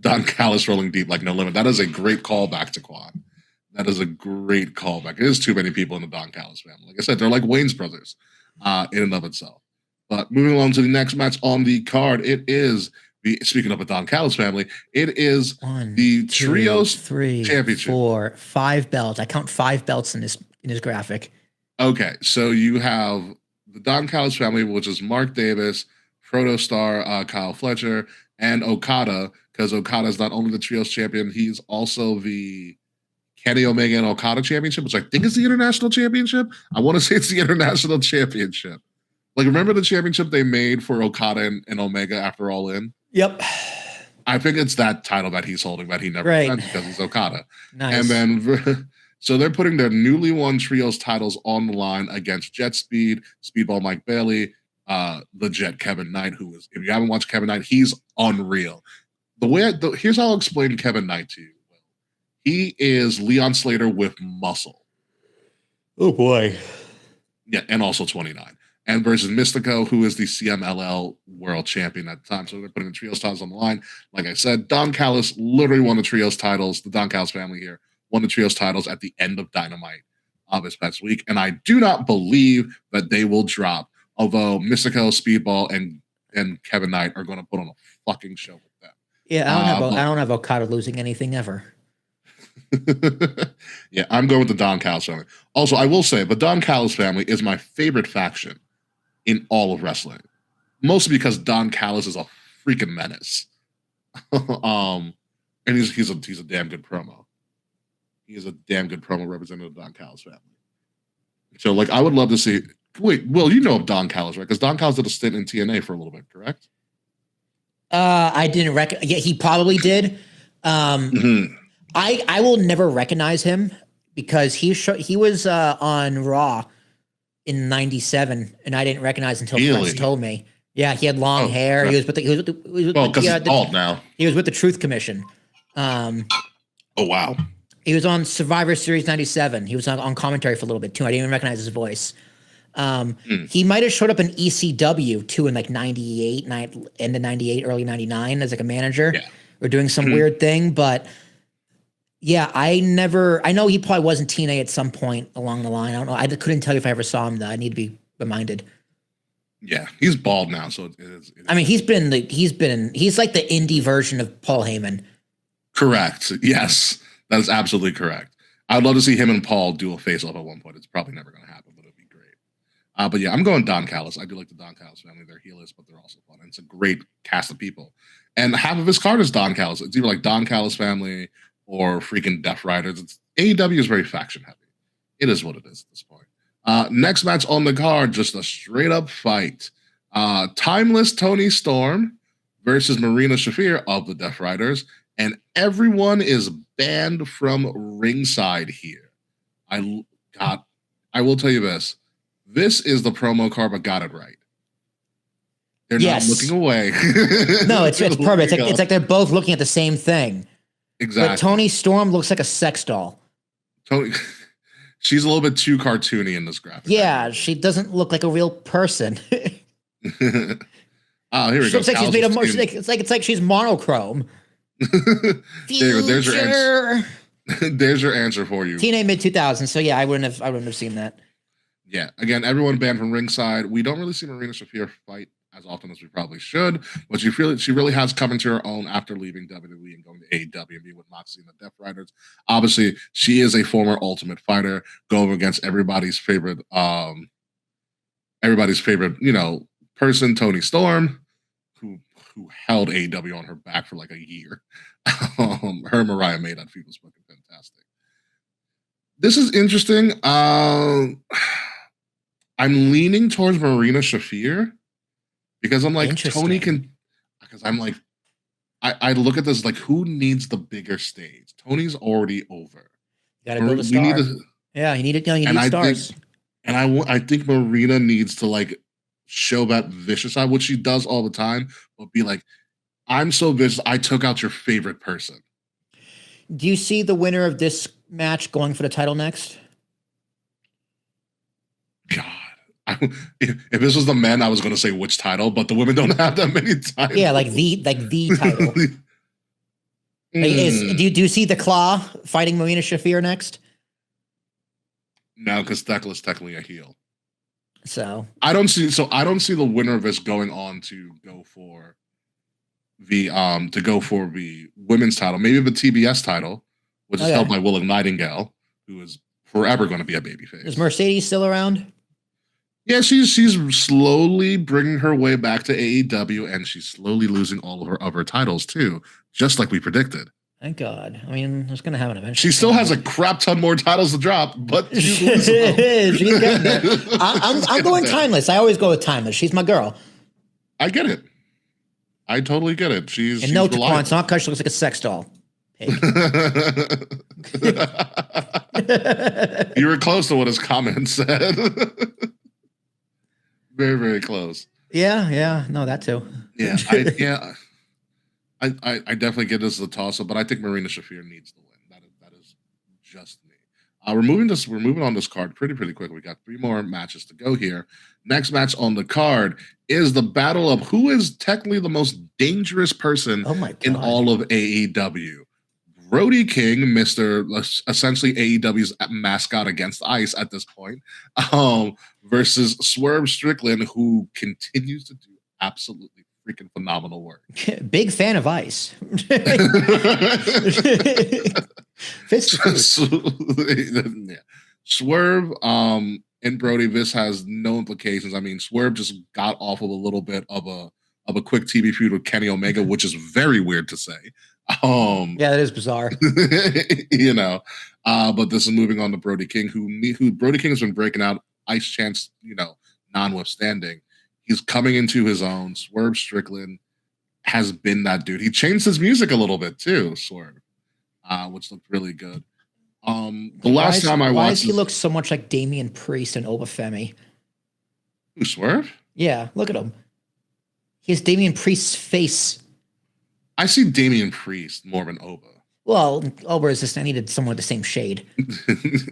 Don Callis rolling deep like no limit. That is a great callback to Quan. That is a great callback. It is too many people in the Don Callis family. Like I said, they're like Wayne's brothers in and of itself. But moving along to the next match on the card, it is speaking of the Don Callis family, it is the Trios Championship. 4, 5 belts. I count 5 belts in his graphic. Okay, so you have the Don Callis family, which is Mark Davis, Protostar, Kyle Fletcher, and Okada, because Okada is not only the Trios champion, he's also the Kenny Omega and Okada championship, which I think is the international championship. I want to say it's the international championship. Like, remember the championship they made for Okada and Omega after All In? Yep. I think it's that title that he's holding that he never won because he's Okada. Nice. And then, so they're putting their newly won Trios titles on the line against Jetspeed, Speedball Mike Bailey, the Jet Kevin Knight, who is, if you haven't watched Kevin Knight, he's unreal. Here's how I'll explain Kevin Knight to you. He is Leon Slater with muscle. Oh boy. Yeah, and also 29. And versus Mistico, who is the CMLL world champion at the time. So they're putting the Trios titles on the line. Like I said, Don Callis literally won the Trios titles. The Don Callis family here won the Trios titles at the end of Dynamite this past week. And I do not believe that they will drop, although Mistico, Speedball, and Kevin Knight are going to put on a fucking show with them. Yeah, I don't have Okada losing anything ever. Yeah, I'm going with the Don Callis family. Also, I will say the Don Callis family is my favorite faction in all of wrestling, mostly because Don Callis is a freaking menace. And he's a damn good promo. He is a damn good promo representing the Don Callis family. So, like, I would love to see. Wait, Will, you know of Don Callis, right? Because Don Callis did a stint in TNA for a little bit, correct? I didn't recognize. Yeah, he probably did. I will never recognize him because he was on Raw in '97, and I didn't recognize until Prince told me. Yeah, he had long hair. Right. He was with Well, because he's bald now. He was with the Truth Commission. Oh, wow. He was on Survivor Series 97. He was on commentary for a little bit, too. I didn't even recognize his voice. He might have showed up in ECW, too, in like 98, end of 98, early 99 as like a manager or doing some weird thing. But yeah, I know he probably was in TNA at some point along the line. I don't know. I couldn't tell you if I ever saw him, though. I need to be reminded. Yeah, he's bald now, so it is. I mean, he's like the indie version of Paul Heyman. Correct. Yes, that is absolutely correct. I'd love to see him and Paul do a face-off at one point. It's probably never going to happen, but it'd be great. But yeah, I'm going Don Callis. I do like the Don Callis family. They're heelers, but they're also fun. And it's a great cast of people. And half of his card is Don Callis. It's either like Don Callis family or freaking Death Riders. AEW is very faction heavy. It is what it is at this point. Next match on the card, just a straight up fight. Timeless Toni Storm versus Marina Shafir of the Death Riders. And everyone is banned from ringside here. I will tell you this. This is the promo card, but got it right. They're not looking away. No, it's perfect. It's like they're both looking at the same thing. Exactly. But Toni Storm looks like a sex doll. She's a little bit too cartoony in this graphic. Yeah, she doesn't look like a real person. Here we go. It's like she's made of it's like she's monochrome. There you go. There's your answer. There's your answer for you. TNA mid 2000s. So yeah, I wouldn't have seen that. Yeah. Again, everyone banned from ringside. We don't really see Marina Shafir fight as often as we probably should, but she really has come into her own after leaving WWE and going to AEW and being with Moxley and the Death Riders. Obviously, she is a former Ultimate Fighter going against everybody's favorite, person, Toni Storm, who held AEW on her back for like a year. Her and Mariah May, that feud was fucking fantastic. This is interesting. I'm leaning towards Marina Shafir because I'm like, Toni can, because I'm like, I look at this like, who needs the bigger stage? Toni's already over. You gotta build a star. You need stars. I think Marina needs to like show that vicious side, which she does all the time, but be like, I'm so vicious, I took out your favorite person. Do you see the winner of this match going for the title next? God. If this was the men, I was going to say which title, but the women don't have that many titles. Yeah, like the title. Do you see the Claw fighting Marina Shafir next? No, because Thekla is technically a heel. So I don't see the winner of this going on to go for the women's title, maybe the TBS title, which is held by Willow Nightingale, who is forever going to be a babyface. Is Mercedes still around? Yeah, she's slowly bringing her way back to AEW, and she's slowly losing all of her other titles too, just like we predicted. Thank God. I mean, it's going to happen eventually. She still has a crap ton more titles to drop, but she's getting there. I'm going timeless. I always go with timeless. She's my girl. I get it. I totally get it. She's no, it's not because she looks like a sex doll. You were close to what his comment said. Very, very close. Yeah. No, that too. Yeah, I definitely get this as a toss-up, but I think Marina Shafir needs to win. That is just me. We're moving on this card pretty quick. We got 3 more matches to go here. Next match on the card is the battle of who is technically the most dangerous person in all of AEW. Brody King, essentially AEW's mascot against ice at this point, versus Swerve Strickland, who continues to do absolutely freaking phenomenal work. Big fan of ice. Swerve and Brody, this has no implications. I mean, Swerve just got off of a little bit of a quick TV feud with Kenny Omega, which is very weird to say. Yeah, that is bizarre. But this is moving on to Brody King, who Brody King has been breaking out, ice chance, notwithstanding. He's coming into his own. Swerve Strickland has been that dude. He changed his music a little bit too, Swerve, which looked really good. The last time I watched, why does he look so much like Damian Priest and Obafemi? Who, Swerve? Yeah, look at him. He has Damian Priest's face. I see Damian Priest more of an Oba. Well, Oba is just, I needed someone with the same shade.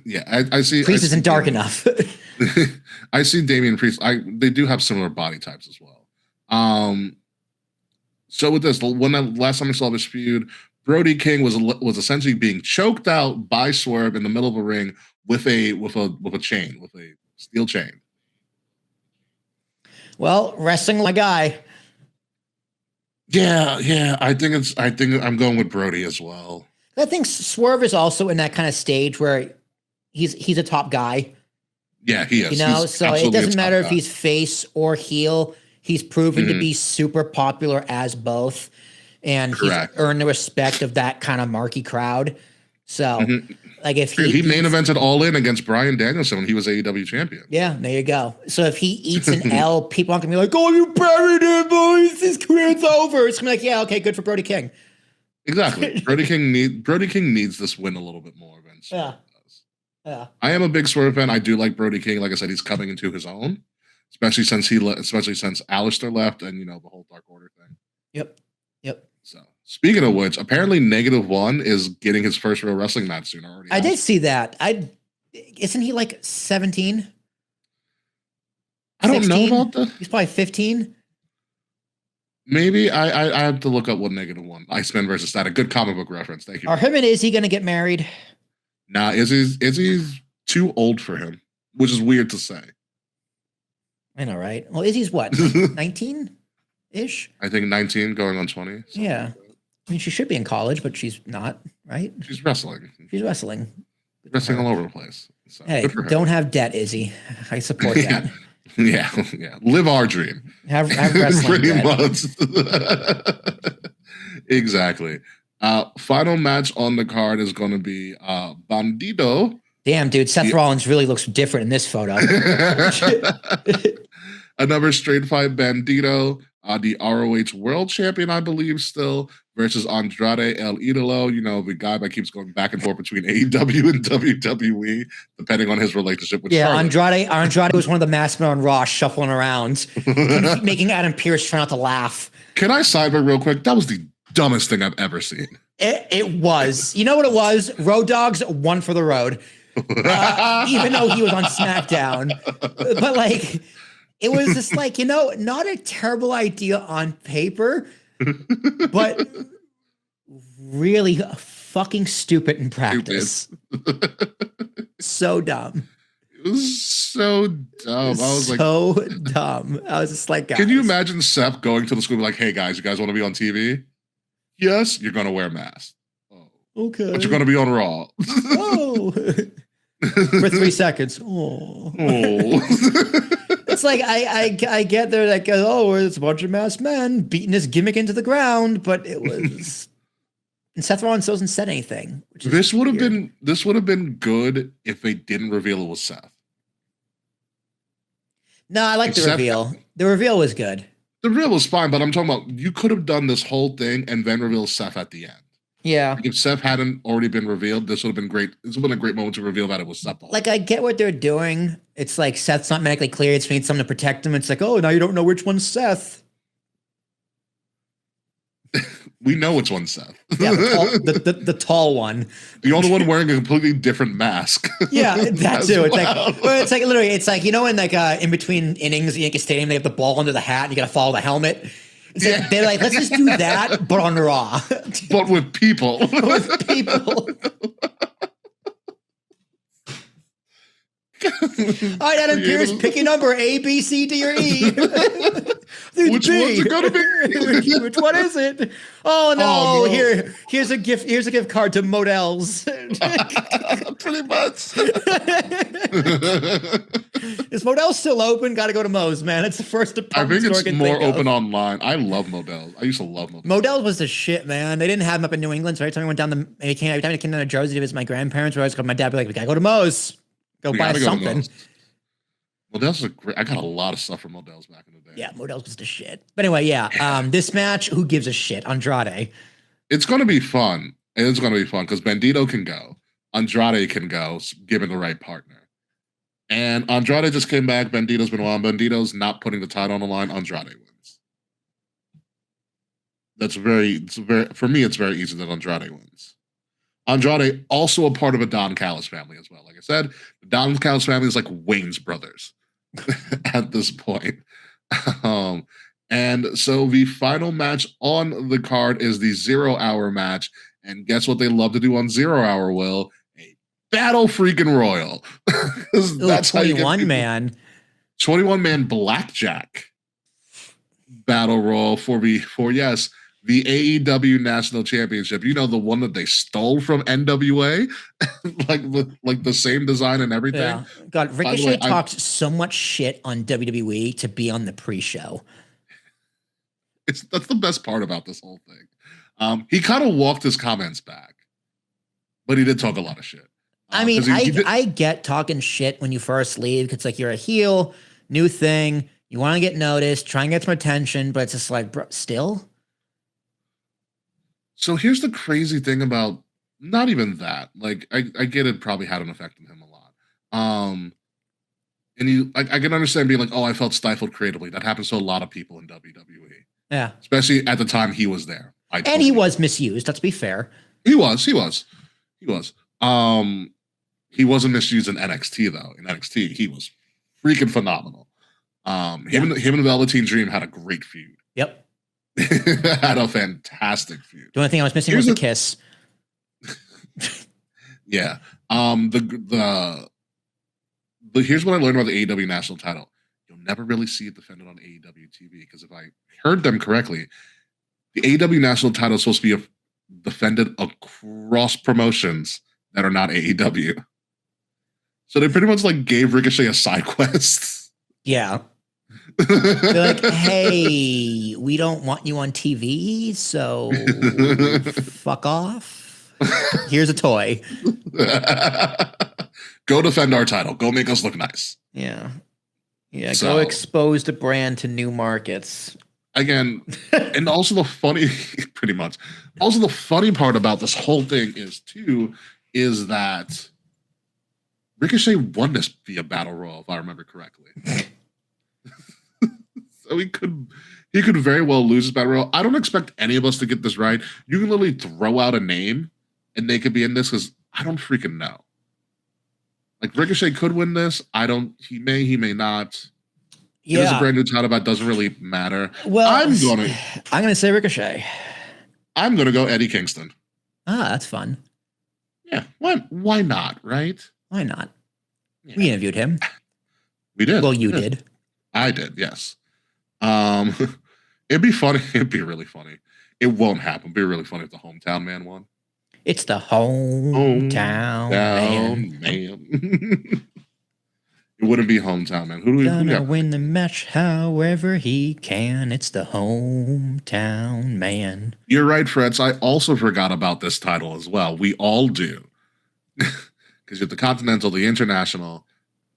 Yeah, I see. Priest isn't dark enough. I see Damian Priest. They do have similar body types as well. So with this, last time I saw this feud, Brody King was essentially being choked out by Swerve in the middle of a ring with a steel chain. Well, wrestling my guy. Yeah. I think I'm going with Brody as well. I think Swerve is also in that kind of stage where he's a top guy. Yeah, he is. You know, so it doesn't matter if he's face or heel. He's proven to be super popular as both. And he's earned the respect of that kind of marquee crowd. So, like, if he main evented All In against Bryan Danielson when he was AEW champion. Yeah, there you go. So if he eats an L, people aren't gonna be like, "Oh, you buried him, boys! His career's over." It's gonna be like, "Yeah, okay, good for Brody King." Exactly. Brody King needs this win a little bit more than Swerve does. Yeah. I am a big Swerve fan. I do like Brody King. Like I said, he's coming into his own, especially since Aleister left and the whole Dark Order thing. Yep. So, speaking of which, apparently -1 is getting his first real wrestling match soon already. I did see that. Isn't he like 17? I don't know about that. He's probably 15. Maybe I have to look up what -1. Iceman versus Stat, a good comic book reference. Thank you. Are him and Izzy gonna get married? Nah, Izzy's too old for him, which is weird to say. I know, right? Well, Izzy's what, 19-ish? I think 19, going on 20. Yeah. I mean, she should be in college, but she's not, right? She's wrestling. Wrestling all over the place. So, hey, don't have debt, Izzy. I support that. Yeah. Live our dream. Have wrestling pretty much. Exactly. Final match on the card is going to be Bandido. Damn, dude, Seth Rollins really looks different in this photo. Another straight fight, Bandido, the ROH World Champion, I believe, still, versus Andrade El Idolo, the guy that keeps going back and forth between AEW and WWE, depending on his relationship with Charlotte. Andrade was one of the masked men on Raw shuffling around, making Adam Pearce try not to laugh. Can I sidebar real quick? That was the dumbest thing I've ever seen. It was. You know what it was? Road Dogs won for the road. Even though he was on SmackDown. But like, it was just like, not a terrible idea on paper, but really fucking stupid in practice. So dumb. It was so dumb. Dumb. I was just like, guys. Can you imagine Seth going to the school and be like, "Hey guys, you guys want to be on TV? Yes, you're going to wear a mask. Oh, okay. But you're going to be on Raw." Oh. For 3 seconds. Oh. It's like I get there like, oh, it's a bunch of masked men beating this gimmick into the ground, but it was and Seth Rollins doesn't said anything. This would have been good if they didn't reveal it was Seth. No, I like the reveal. The reveal was good. The reveal was fine, but I'm talking about you could have done this whole thing and then reveal Seth at the end. Yeah. Like if Seth hadn't already been revealed, this would have been great. This would have been a great moment to reveal that it was Seth. Like, I get what they're doing. It's like Seth's not medically cleared, so we need someone to protect him. It's like, oh, now you don't know which one's Seth. We know which one's Seth. Yeah, the tall one. The only one wearing a completely different mask. Yeah, that too. It's like literally, it's like, in like in between innings at Yankee Stadium, they have the ball under the hat and you got to follow the helmet. It's like, they're like, let's just do that, but on Raw. But with people. With people. All right, Adam Pearce, pick your number, A, B, C, D, or E. Which one's it gonna be? Which one is it? Oh no! Here's a gift. Here's a gift card to Modell's. Pretty much. Is Modell's still open? Got to go to Moe's, man. It's the first department store I think it's more open online. I love Modell's. I used to love Modell's. Modell's was the shit, man. They didn't have them up in New England, so every time I went down every time I came down to Jersey to visit my grandparents, my dad would be like, "We gotta go to Moe's. Go buy something." Modell's is great. I got a lot of stuff from Modell's back in the day. Yeah, Modell's was the shit. But anyway, yeah. This match, who gives a shit? Andrade. It's going to be fun. It's going to be fun because Bandido can go. Andrade can go, given the right partner. And Andrade just came back. Bandido's been on. Bandido's not putting the title on the line. Andrade wins. It's very for me. It's very easy that Andrade wins. Andrade also a part of a Don Callis family as well. Like I said, the Don Callis family is like Wayne's brothers at this point. And so the final match on the card is the 0 Hour match. And guess what they love to do on 0 Hour, Will? A battle freaking royal. That's 21 man. 21 man blackjack battle royal for the AEW National Championship. You know, the one that they stole from NWA, like the same design and everything. Yeah. God, Ricochet talked so much shit on WWE to be on the pre-show. That's the best part about this whole thing. He kind of walked his comments back, but he did talk a lot of shit. I mean, I get talking shit when you first leave because like you're a heel, new thing, you want to get noticed, try and get some attention, but it's just like, bro, still. So here's the crazy thing about not even that. Like I get it probably had an effect on him a lot. And I can understand being like, oh, I felt stifled creatively. That happens to a lot of people in WWE. Yeah. Especially at the time he was there. And he was misused, let's be fair. He was. He wasn't misused in NXT though. In NXT, he was freaking phenomenal. Him and Velveteen Dream had a great feud. Yep. Had a fantastic feud. The only thing I was missing was the kiss. Yeah. Here's what I learned about the AEW national title. You'll never really see it defended on AEW TV because if I heard them correctly, the AEW national title is supposed to be defended across promotions that are not AEW. So they pretty much like gave Ricochet a side quest. Yeah. They're like, hey, we don't want you on TV, so fuck off. Here's a toy. Go defend our title. Go make us look nice. Yeah. Yeah, so, go expose the brand to new markets. Again, and also the funny, pretty much. Also the funny part about this whole thing is that Ricochet won this via Battle Royal, if I remember correctly. So he could very well lose his Battle Royal. I don't expect any of us to get this right. You can literally throw out a name and they could be in this because I don't freaking know. Like Ricochet could win this. He may not. Yeah. It is a brand new title, but it doesn't really matter. Well, I'm gonna say Ricochet. I'm gonna go Eddie Kingston. Ah, that's fun. Yeah. Why not, right? Why not? Yeah. We interviewed him. We did. Well, you did. I did, yes. It'd be funny. It'd be really funny. It won't happen. It'd be really funny if the hometown man won. It's the hometown man. It wouldn't be hometown man. Who gonna win the match however he can. It's the hometown man. You're right, Freds. I also forgot about this title as well. We all do. Because you have the Continental, the International,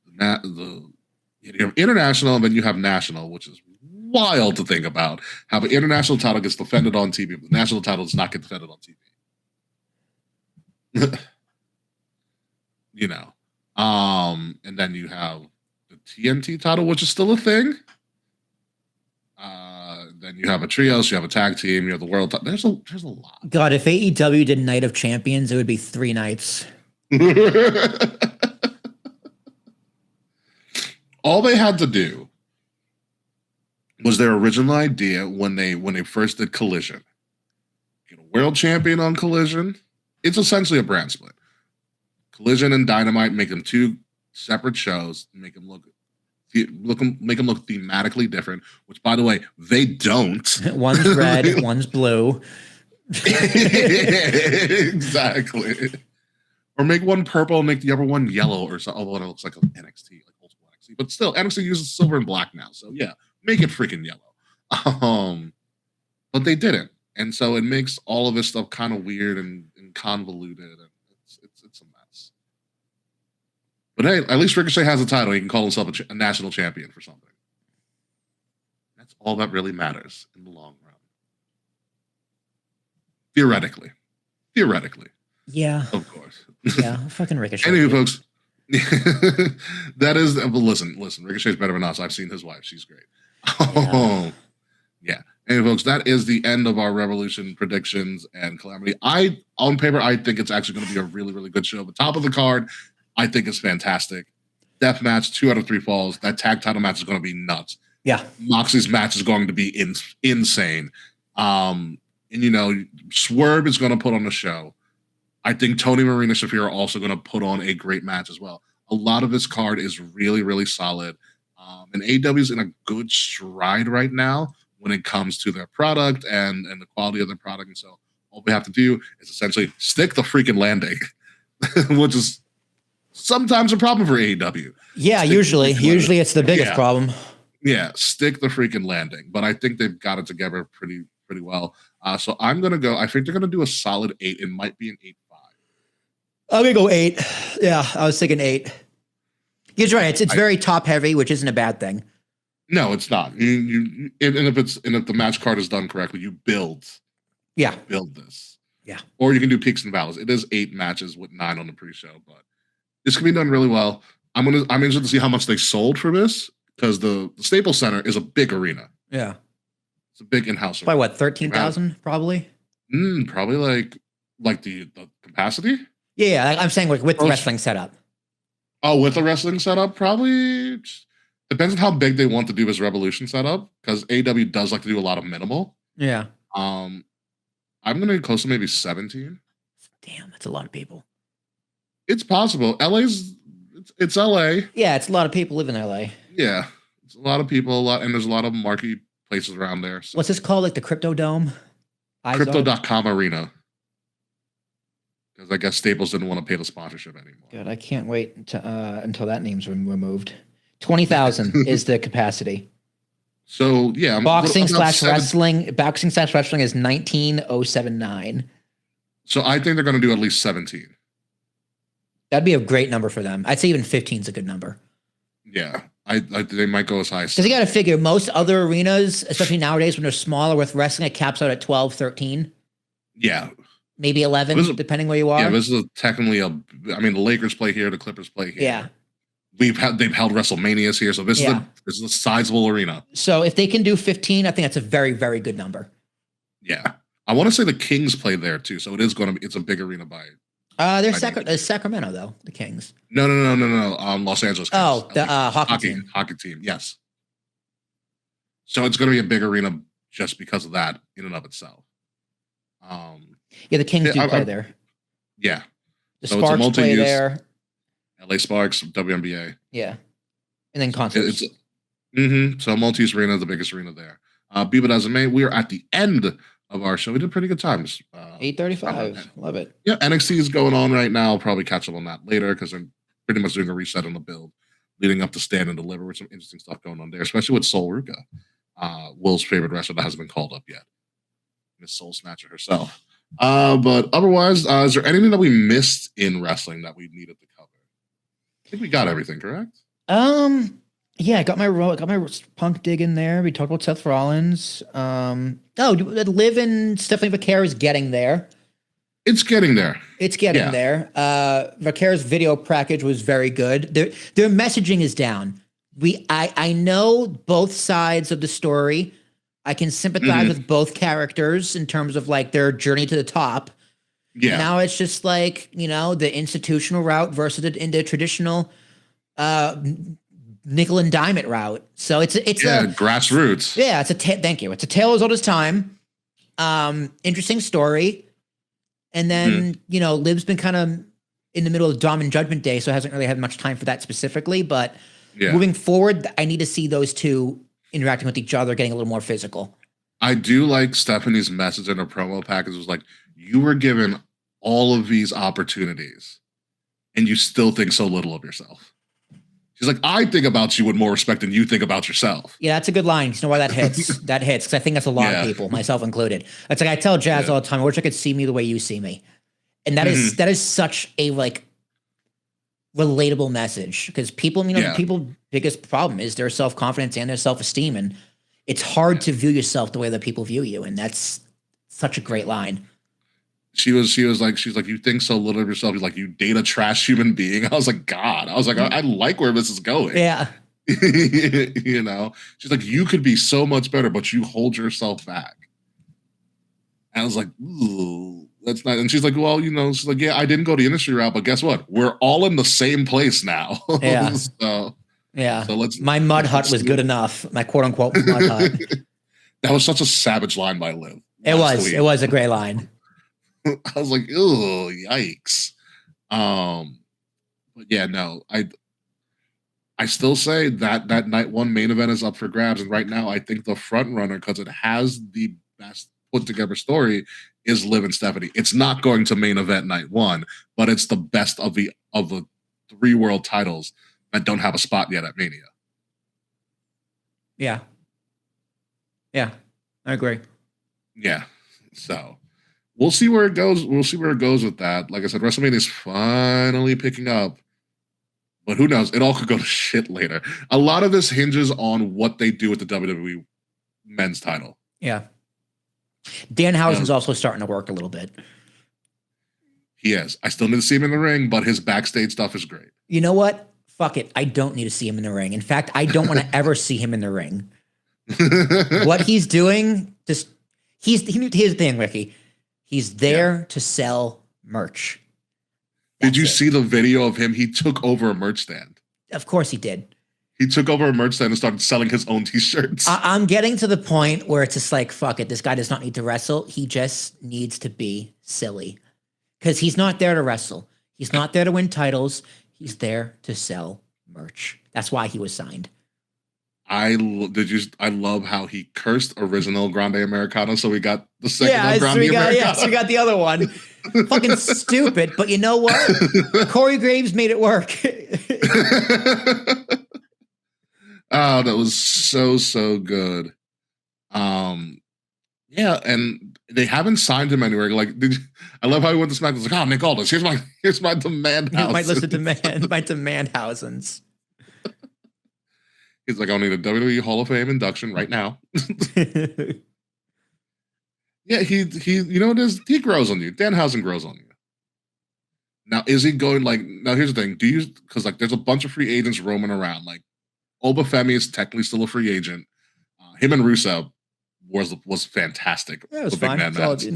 you have International, and then you have National, which is wild to think about. How the International title gets defended on TV, but the National title does not get defended on TV. You know. And then you have the TNT title, which is still a thing. Then you have a trios, you have a tag team, you have the world title. There's a lot. God, if AEW did Night of Champions, it would be 3 nights. All they had to do was their original idea when they first did Collision. Get a world champion on Collision. It's essentially a brand split. Collision and Dynamite, make them 2 separate shows, make them look thematically different, which by the way, they don't. One's red, one's blue. Exactly. Or make one purple and make the other one yellow or something, although it looks like an NXT, like old school NXT. But still, NXT uses silver and black now. So yeah, make it freaking yellow. But they didn't. And so it makes all of this stuff kind of weird and convoluted, and it's a mess. But hey, at least Ricochet has a title. He can call himself a national champion for something. That's all that really matters in the long run. Theoretically. Yeah. Of course. Yeah, fucking Ricochet. Anyway, folks, that is, listen, Ricochet's better than us. I've seen his wife. She's great. Yeah. Yeah. Anyway, folks, that is the end of our Revolution predictions and Calamity. On paper, I think it's actually going to be a really, really good show. The top of the card, I think is fantastic. Death match, 2 out of 3 falls. That tag title match is going to be nuts. Yeah. Moxley's match is going to be insane. And, Swerve is going to put on the show. I think Toni, Marina, Shafir are also going to put on a great match as well. A lot of this card is really, really solid. And AEW is in a good stride right now when it comes to their product and the quality of their product. And so all we have to do is essentially stick the freaking landing, which is sometimes a problem for AEW. Yeah, usually it's the biggest problem. Yeah, stick the freaking landing. But I think they've got it together pretty well. So I'm going to go, I think they're going to do a solid 8. It might be an 8-5. I'm going to go 8. Yeah, I was thinking 8. He's right. It's very top heavy, which isn't a bad thing. No, it's not. And if the match card is done correctly, you build. Yeah. Build this. Yeah. Or you can do peaks and valleys. It is 8 matches with 9 on the pre-show, but this can be done really well. I'm interested to see how much they sold for this because the Staples Center is a big arena. Yeah. It's a big in-house arena. By what, 13,000 probably? Probably like the capacity? Yeah, I'm saying like with the wrestling setup. Oh, with the wrestling setup, probably depends on how big they want to do this Revolution setup. Because AEW does like to do a lot of minimal. Yeah. I'm gonna be close to maybe 17. Damn, that's a lot of people. It's possible. It's LA. Yeah, it's a lot of people live in LA. Yeah, it's a lot of people. And there's a lot of marquee places around there. So. What's this called? Like the Crypto Dome? Crypto.com Arena. Because I guess Staples didn't want to pay the sponsorship anymore. Good. I can't wait until that name's removed. 20,000 is the capacity. So yeah, Boxing/wrestling. Boxing/wrestling is 19,079. So I think they're going to do at least 17. That'd be a great number for them. I'd say even 15 is a good number. Yeah, they might go as high as. Because you got to figure most other arenas, especially nowadays when they're smaller with wrestling, it caps out at 12, 13. Yeah. Maybe 11, depending where you are. Yeah, this is technically the Lakers play here, the Clippers play here. Yeah. They've held WrestleManias here, so this is a sizable arena. So if they can do 15, I think that's a very, very good number. Yeah. I want to say the Kings play there too, so it's a big arena by. There's Sacramento though, the Kings. No. Los Angeles Kings. Oh, the hockey team, yes. So it's going to be a big arena just because of that in and of itself. Yeah, the Kings do play there. Yeah. The Sparks play there. LA Sparks, WNBA. Yeah. And then concerts. So multi-use arena is the biggest arena there. Be It As It May, we are at the end of our show. We did pretty good times. 8:35. Love it. Yeah, NXT is going on right now. I'll probably catch up on that later because I'm pretty much doing a reset on the build leading up to Stand and Deliver with some interesting stuff going on there, especially with Sol Ruka, Will's favorite wrestler that hasn't been called up yet. Miss Soul Snatcher herself. But otherwise, is there anything that we missed in wrestling that we needed to cover? I think we got everything, correct? Yeah, I got my Punk dig in there. We talked about Seth Rollins. Liv and Stephanie Vaquer is getting there. It's getting there. There. Vaquer's video package was very good. Their messaging is down. I know both sides of the story. I can sympathize with both characters in terms of like their journey to the top. Yeah. Now it's just like, the institutional route versus the traditional nickel and dime it route. So it's grassroots. Yeah, thank you. It's a tale as old as time. Interesting story. And then, Liv's been kind of in the middle of Dom and Judgment Day, so hasn't really had much time for that specifically. But moving forward, I need to see those two interacting with each other, getting a little more physical. I do like Stephanie's message in her promo package was like, you were given all of these opportunities and you still think so little of yourself. She's like, I think about you with more respect than you think about yourself. Yeah, that's a good line. You know why that hits? That hits because I think that's a lot of people, myself included. It's like I tell Jazz all the time, I wish I could see me the way you see me. And that is such a relatable message because people's biggest problem is their self-confidence and their self-esteem. And it's hard to view yourself the way that people view you. And that's such a great line. She's like, you think so little of yourself. You're like, you date a trash human being. I was like, God, I like where this is going. Yeah. She's like, you could be so much better, but you hold yourself back. And I was like, ooh, that's not. And she's like, well, she's like, yeah, I didn't go the industry route, but guess what? We're all in the same place now. Yeah. So my mud hut was good enough. My quote unquote mud hut. That was such a savage line by Liv. It was a great line. I was like, oh, yikes. But yeah, no, I still say that night one main event is up for grabs. And right now, I think the front runner, because it has the best put together story, is Liv and Stephanie. It's not going to main event night one, but it's the best of the 3 world titles that don't have a spot yet at Mania. Yeah. Yeah, I agree. Yeah. So we'll see where it goes. We'll see where it goes with that. Like I said, WrestleMania is finally picking up. But who knows? It all could go to shit later. A lot of this hinges on what they do with the WWE men's title. Yeah. Danhausen's also starting to work a little bit. He is. I still need to see him in the ring, but his backstage stuff is great. You know what? Fuck it. I don't need to see him in the ring. In fact, I don't want to ever see him in the ring. What he's doing, here's the thing, Ricky. He's there to sell merch. Did you see the video of him? He took over a merch stand. Of course he did. He took over a merch stand and started selling his own t-shirts. I'm getting to the point where it's just like, fuck it. This guy does not need to wrestle. He just needs to be silly. Because he's not there to wrestle. He's not there to win titles. He's there to sell merch. That's why he was signed. I love how he cursed original Grande Americano, so we got the second Grande Americano. Yeah, so we got the other one. Fucking stupid, but you know what? Corey Graves made it work. Oh, that was so good. Yeah, and they haven't signed him anywhere. Like, I love how he went to SmackDown. Like, oh, Nick Aldis, here's my demand house. My list of my demand housings. He's like, I'll need a WWE Hall of Fame induction right now. Yeah, he you know what it is? He grows on you. Danhausen grows on you. Now, is he going now here's the thing. Because there's a bunch of free agents roaming around. Like, Obafemi is technically still a free agent. Him and Rusev was fantastic. Yeah, it was fine.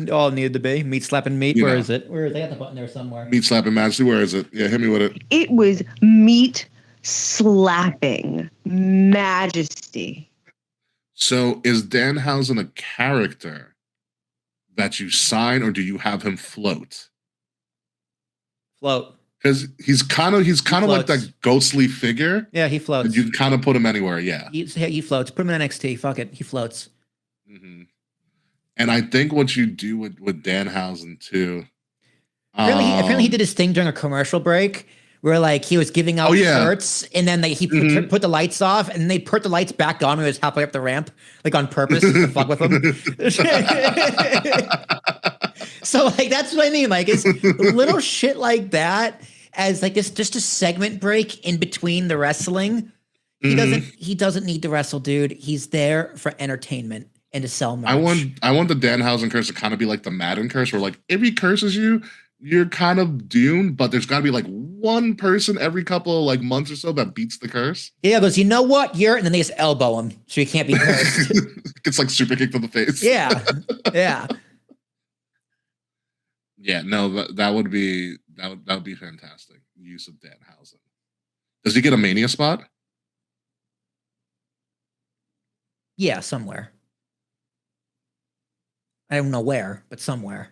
All it needed to be. Meat slapping meat. Where is it? Where is they got the button there somewhere? Meat slapping Majesty. Where is it? Yeah, hit me with it. It was meat slapping Majesty. So is Danhausen a character that you sign, or do you have him float? Float. Because he's kind of like that ghostly figure. Yeah, he floats. You can kind of put him anywhere. Yeah, he floats. Put him in NXT. Fuck it, he floats. Mm-hmm. And I think what you do with Danhausen too. Apparently, he did his thing during a commercial break where he was giving out shirts, and then he put the lights off, and they put the lights back on when he was halfway up the ramp, on purpose to fuck with him. So that's what I mean. It's little shit like that as just a segment break in between the wrestling. He doesn't need to wrestle, dude. He's there for entertainment and to sell merch. I want the Danhausen curse to kind of be like the Madden curse, where if he curses you, you're kind of doomed, but there's got to be one person every couple of months or so that beats the curse. Yeah, goes, you know what? And then they just elbow him so he can't be cursed. It's super kick to the face. Yeah. Yeah. Yeah, no, that would be fantastic. Use of Danhausen. Does he get a Mania spot? Yeah, somewhere. I don't know where, but somewhere.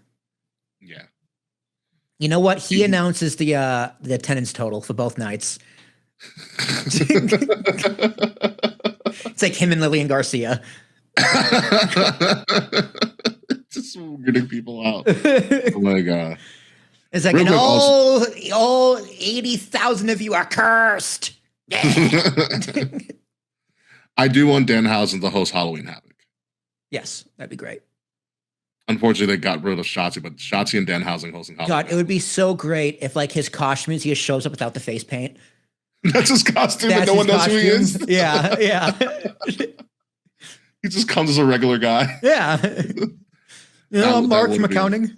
Yeah. You know what? He announces the attendance total for both nights. It's like him and Lillian Garcia. Just weirding people out. Oh my god! It's like, and all 80,000 of you are cursed. Yeah. I do want Danhausen to host Halloween Havoc. Yes, that'd be great. Unfortunately, they got rid of Shotzi, but Shotzi and Danhausen hosting Halloween. God, it would be so great if his costume is he just shows up without the face paint. That's his costume, and no one knows who he is. Yeah, yeah. He just comes as a regular guy. Yeah. I'm Mark from accounting.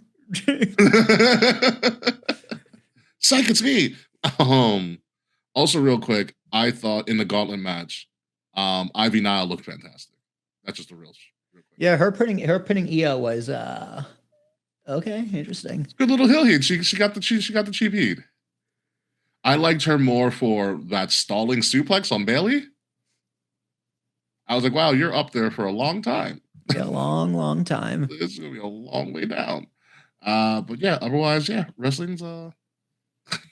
Psych, it's me. Also, real quick, I thought in the gauntlet match, Ivy Nile looked fantastic. That's just a real quick. Yeah, her pinning Io was Okay, interesting. Good little heel heat. She got the cheap heat. I liked her more for that stalling suplex on Bailey. I was like, wow, you're up there for a long time. Yeah, long time. It's gonna be a long way down. But yeah, otherwise, yeah, wrestling's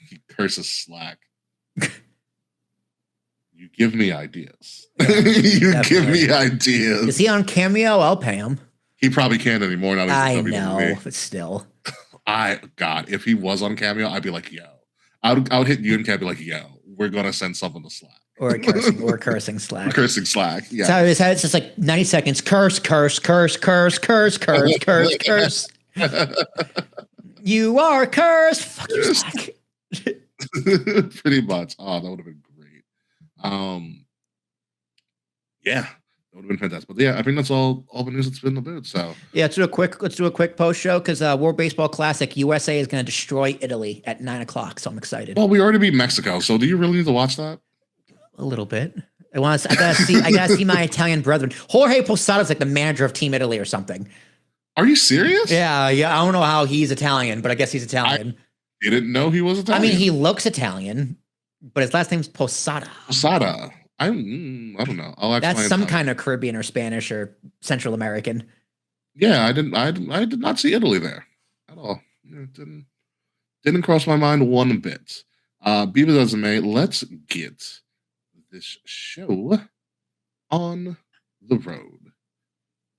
he curses Slack. You give me ideas. You give me ideas. Is he on Cameo? I'll pay him. He probably can't anymore. Now that he's I know, but still. God, if he was on Cameo, I'd be like, yo. I would hit you and Cat, be like, yo, we're gonna send something to Slack. Or cursing Slack. Cursing Slack. Yeah. So it's just like 90 seconds. Curse. You are cursed. Fuck you, Slack. Pretty much. Oh, that would have been great. Yeah, that would have been fantastic. But yeah, I think that's all the news that's been about. So yeah, let's do a quick post show because World Baseball Classic USA is going to destroy Italy at 9:00. So I'm excited. Well, we already beat Mexico. So do you really need to watch that? A little bit. I gotta see my Italian brethren. Jorge Posada's like the manager of Team Italy or something. Are you serious? Yeah. I don't know how he's Italian, but I guess he's Italian. I didn't know he was Italian. I mean, he looks Italian, but his last name's Posada. Posada. I don't know. That's some kind of Caribbean or Spanish or Central American. Yeah, I did not see Italy there at all. It didn't cross my mind one bit. Be that as it may, let's get this show on the road.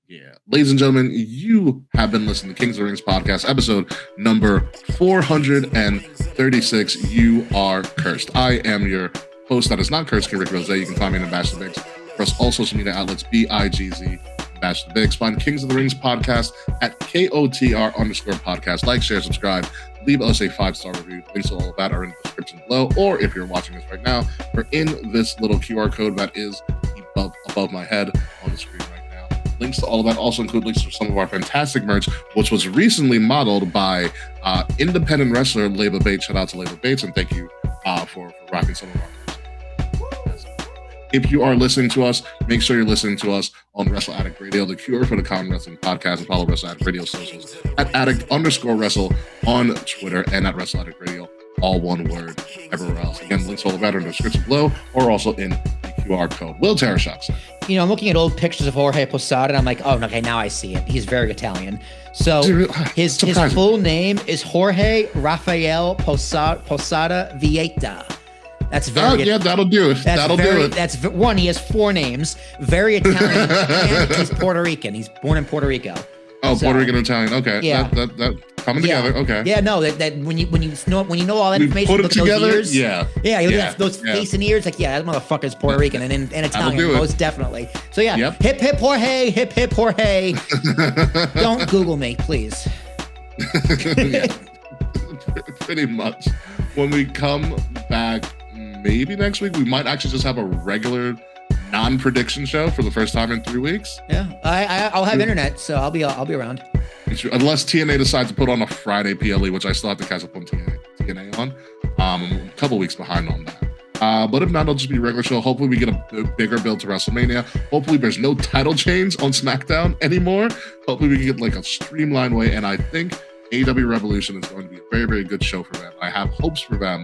Yeah. Ladies and gentlemen, you have been listening to Kings of the Rings podcast, episode number 436. You are cursed. I am your host that is not cursed, King Rick Rose. You can find me in the Bash the Bigs across all social media outlets, BIGZ, Bash the Bigs. Find Kings of the Rings podcast at KOTR_podcast. Like, share, subscribe. Leave us a 5-star review. Links to all of that are in the description below. Or if you're watching this right now, we're in this little QR code that is above my head on the screen right now. Links to all of that also include links to some of our fantastic merch, which was recently modeled by independent wrestler Leyba Bates. Shout out to Leyba Bates, and thank you for rocking some of our merch. If you are listening to us, make sure you're listening to us on Wrestle Addict Radio, the cure for the common wrestling podcast, and follow Wrestle Addict Radio socials at Addict_Wrestle on Twitter and at Wrestle Addict Radio, all one word, everywhere else. Again, links to all of that are in the description below or also in the QR code. Will Tarashuk said. You know, I'm looking at old pictures of Jorge Posada, and I'm like, oh, okay, now I see it. He's very Italian. So his full name is Jorge Rafael Posada Vieta. That's very. Yeah, that'll do it. That'll do it. That's one. He has 4 names. Very Italian, and he's Puerto Rican. He's born in Puerto Rico. Oh, so, Puerto Rican and Italian. Okay. Yeah. That coming together. Okay. Yeah. No. That when you know all that information, put it together. Those ears, Yeah. Yeah. You look at those face and ears. Like, yeah, that motherfucker's Puerto Rican and Italian, most definitely. So yeah. Yep. Hip hip Jorge. Hip hip Jorge. Don't Google me, please. Pretty much. When we come back. Maybe next week we might actually just have a regular non-prediction show for the first time in 3 weeks. Yeah, I'll have internet, so I'll be around. Unless TNA decides to put on a Friday PLE, which I still have to catch up on TNA on. I'm a couple weeks behind on that. But if not, it'll just be a regular show. Hopefully we get a bigger build to WrestleMania. Hopefully there's no title change on SmackDown anymore. Hopefully we can get like a streamlined way. And I think AEW Revolution is going to be a very, very good show for them. I have hopes for them.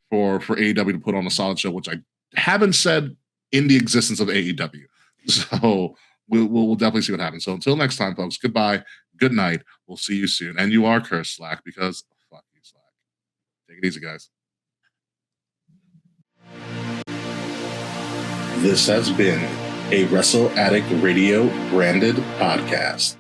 For AEW to put on a solid show, which I haven't said in the existence of AEW. So we'll definitely see what happens. So until next time, folks, goodbye, good night. We'll see you soon. And you are cursed, Slack, because fuck you, Slack. Take it easy, guys. This has been a Wrestle Addict Radio branded podcast.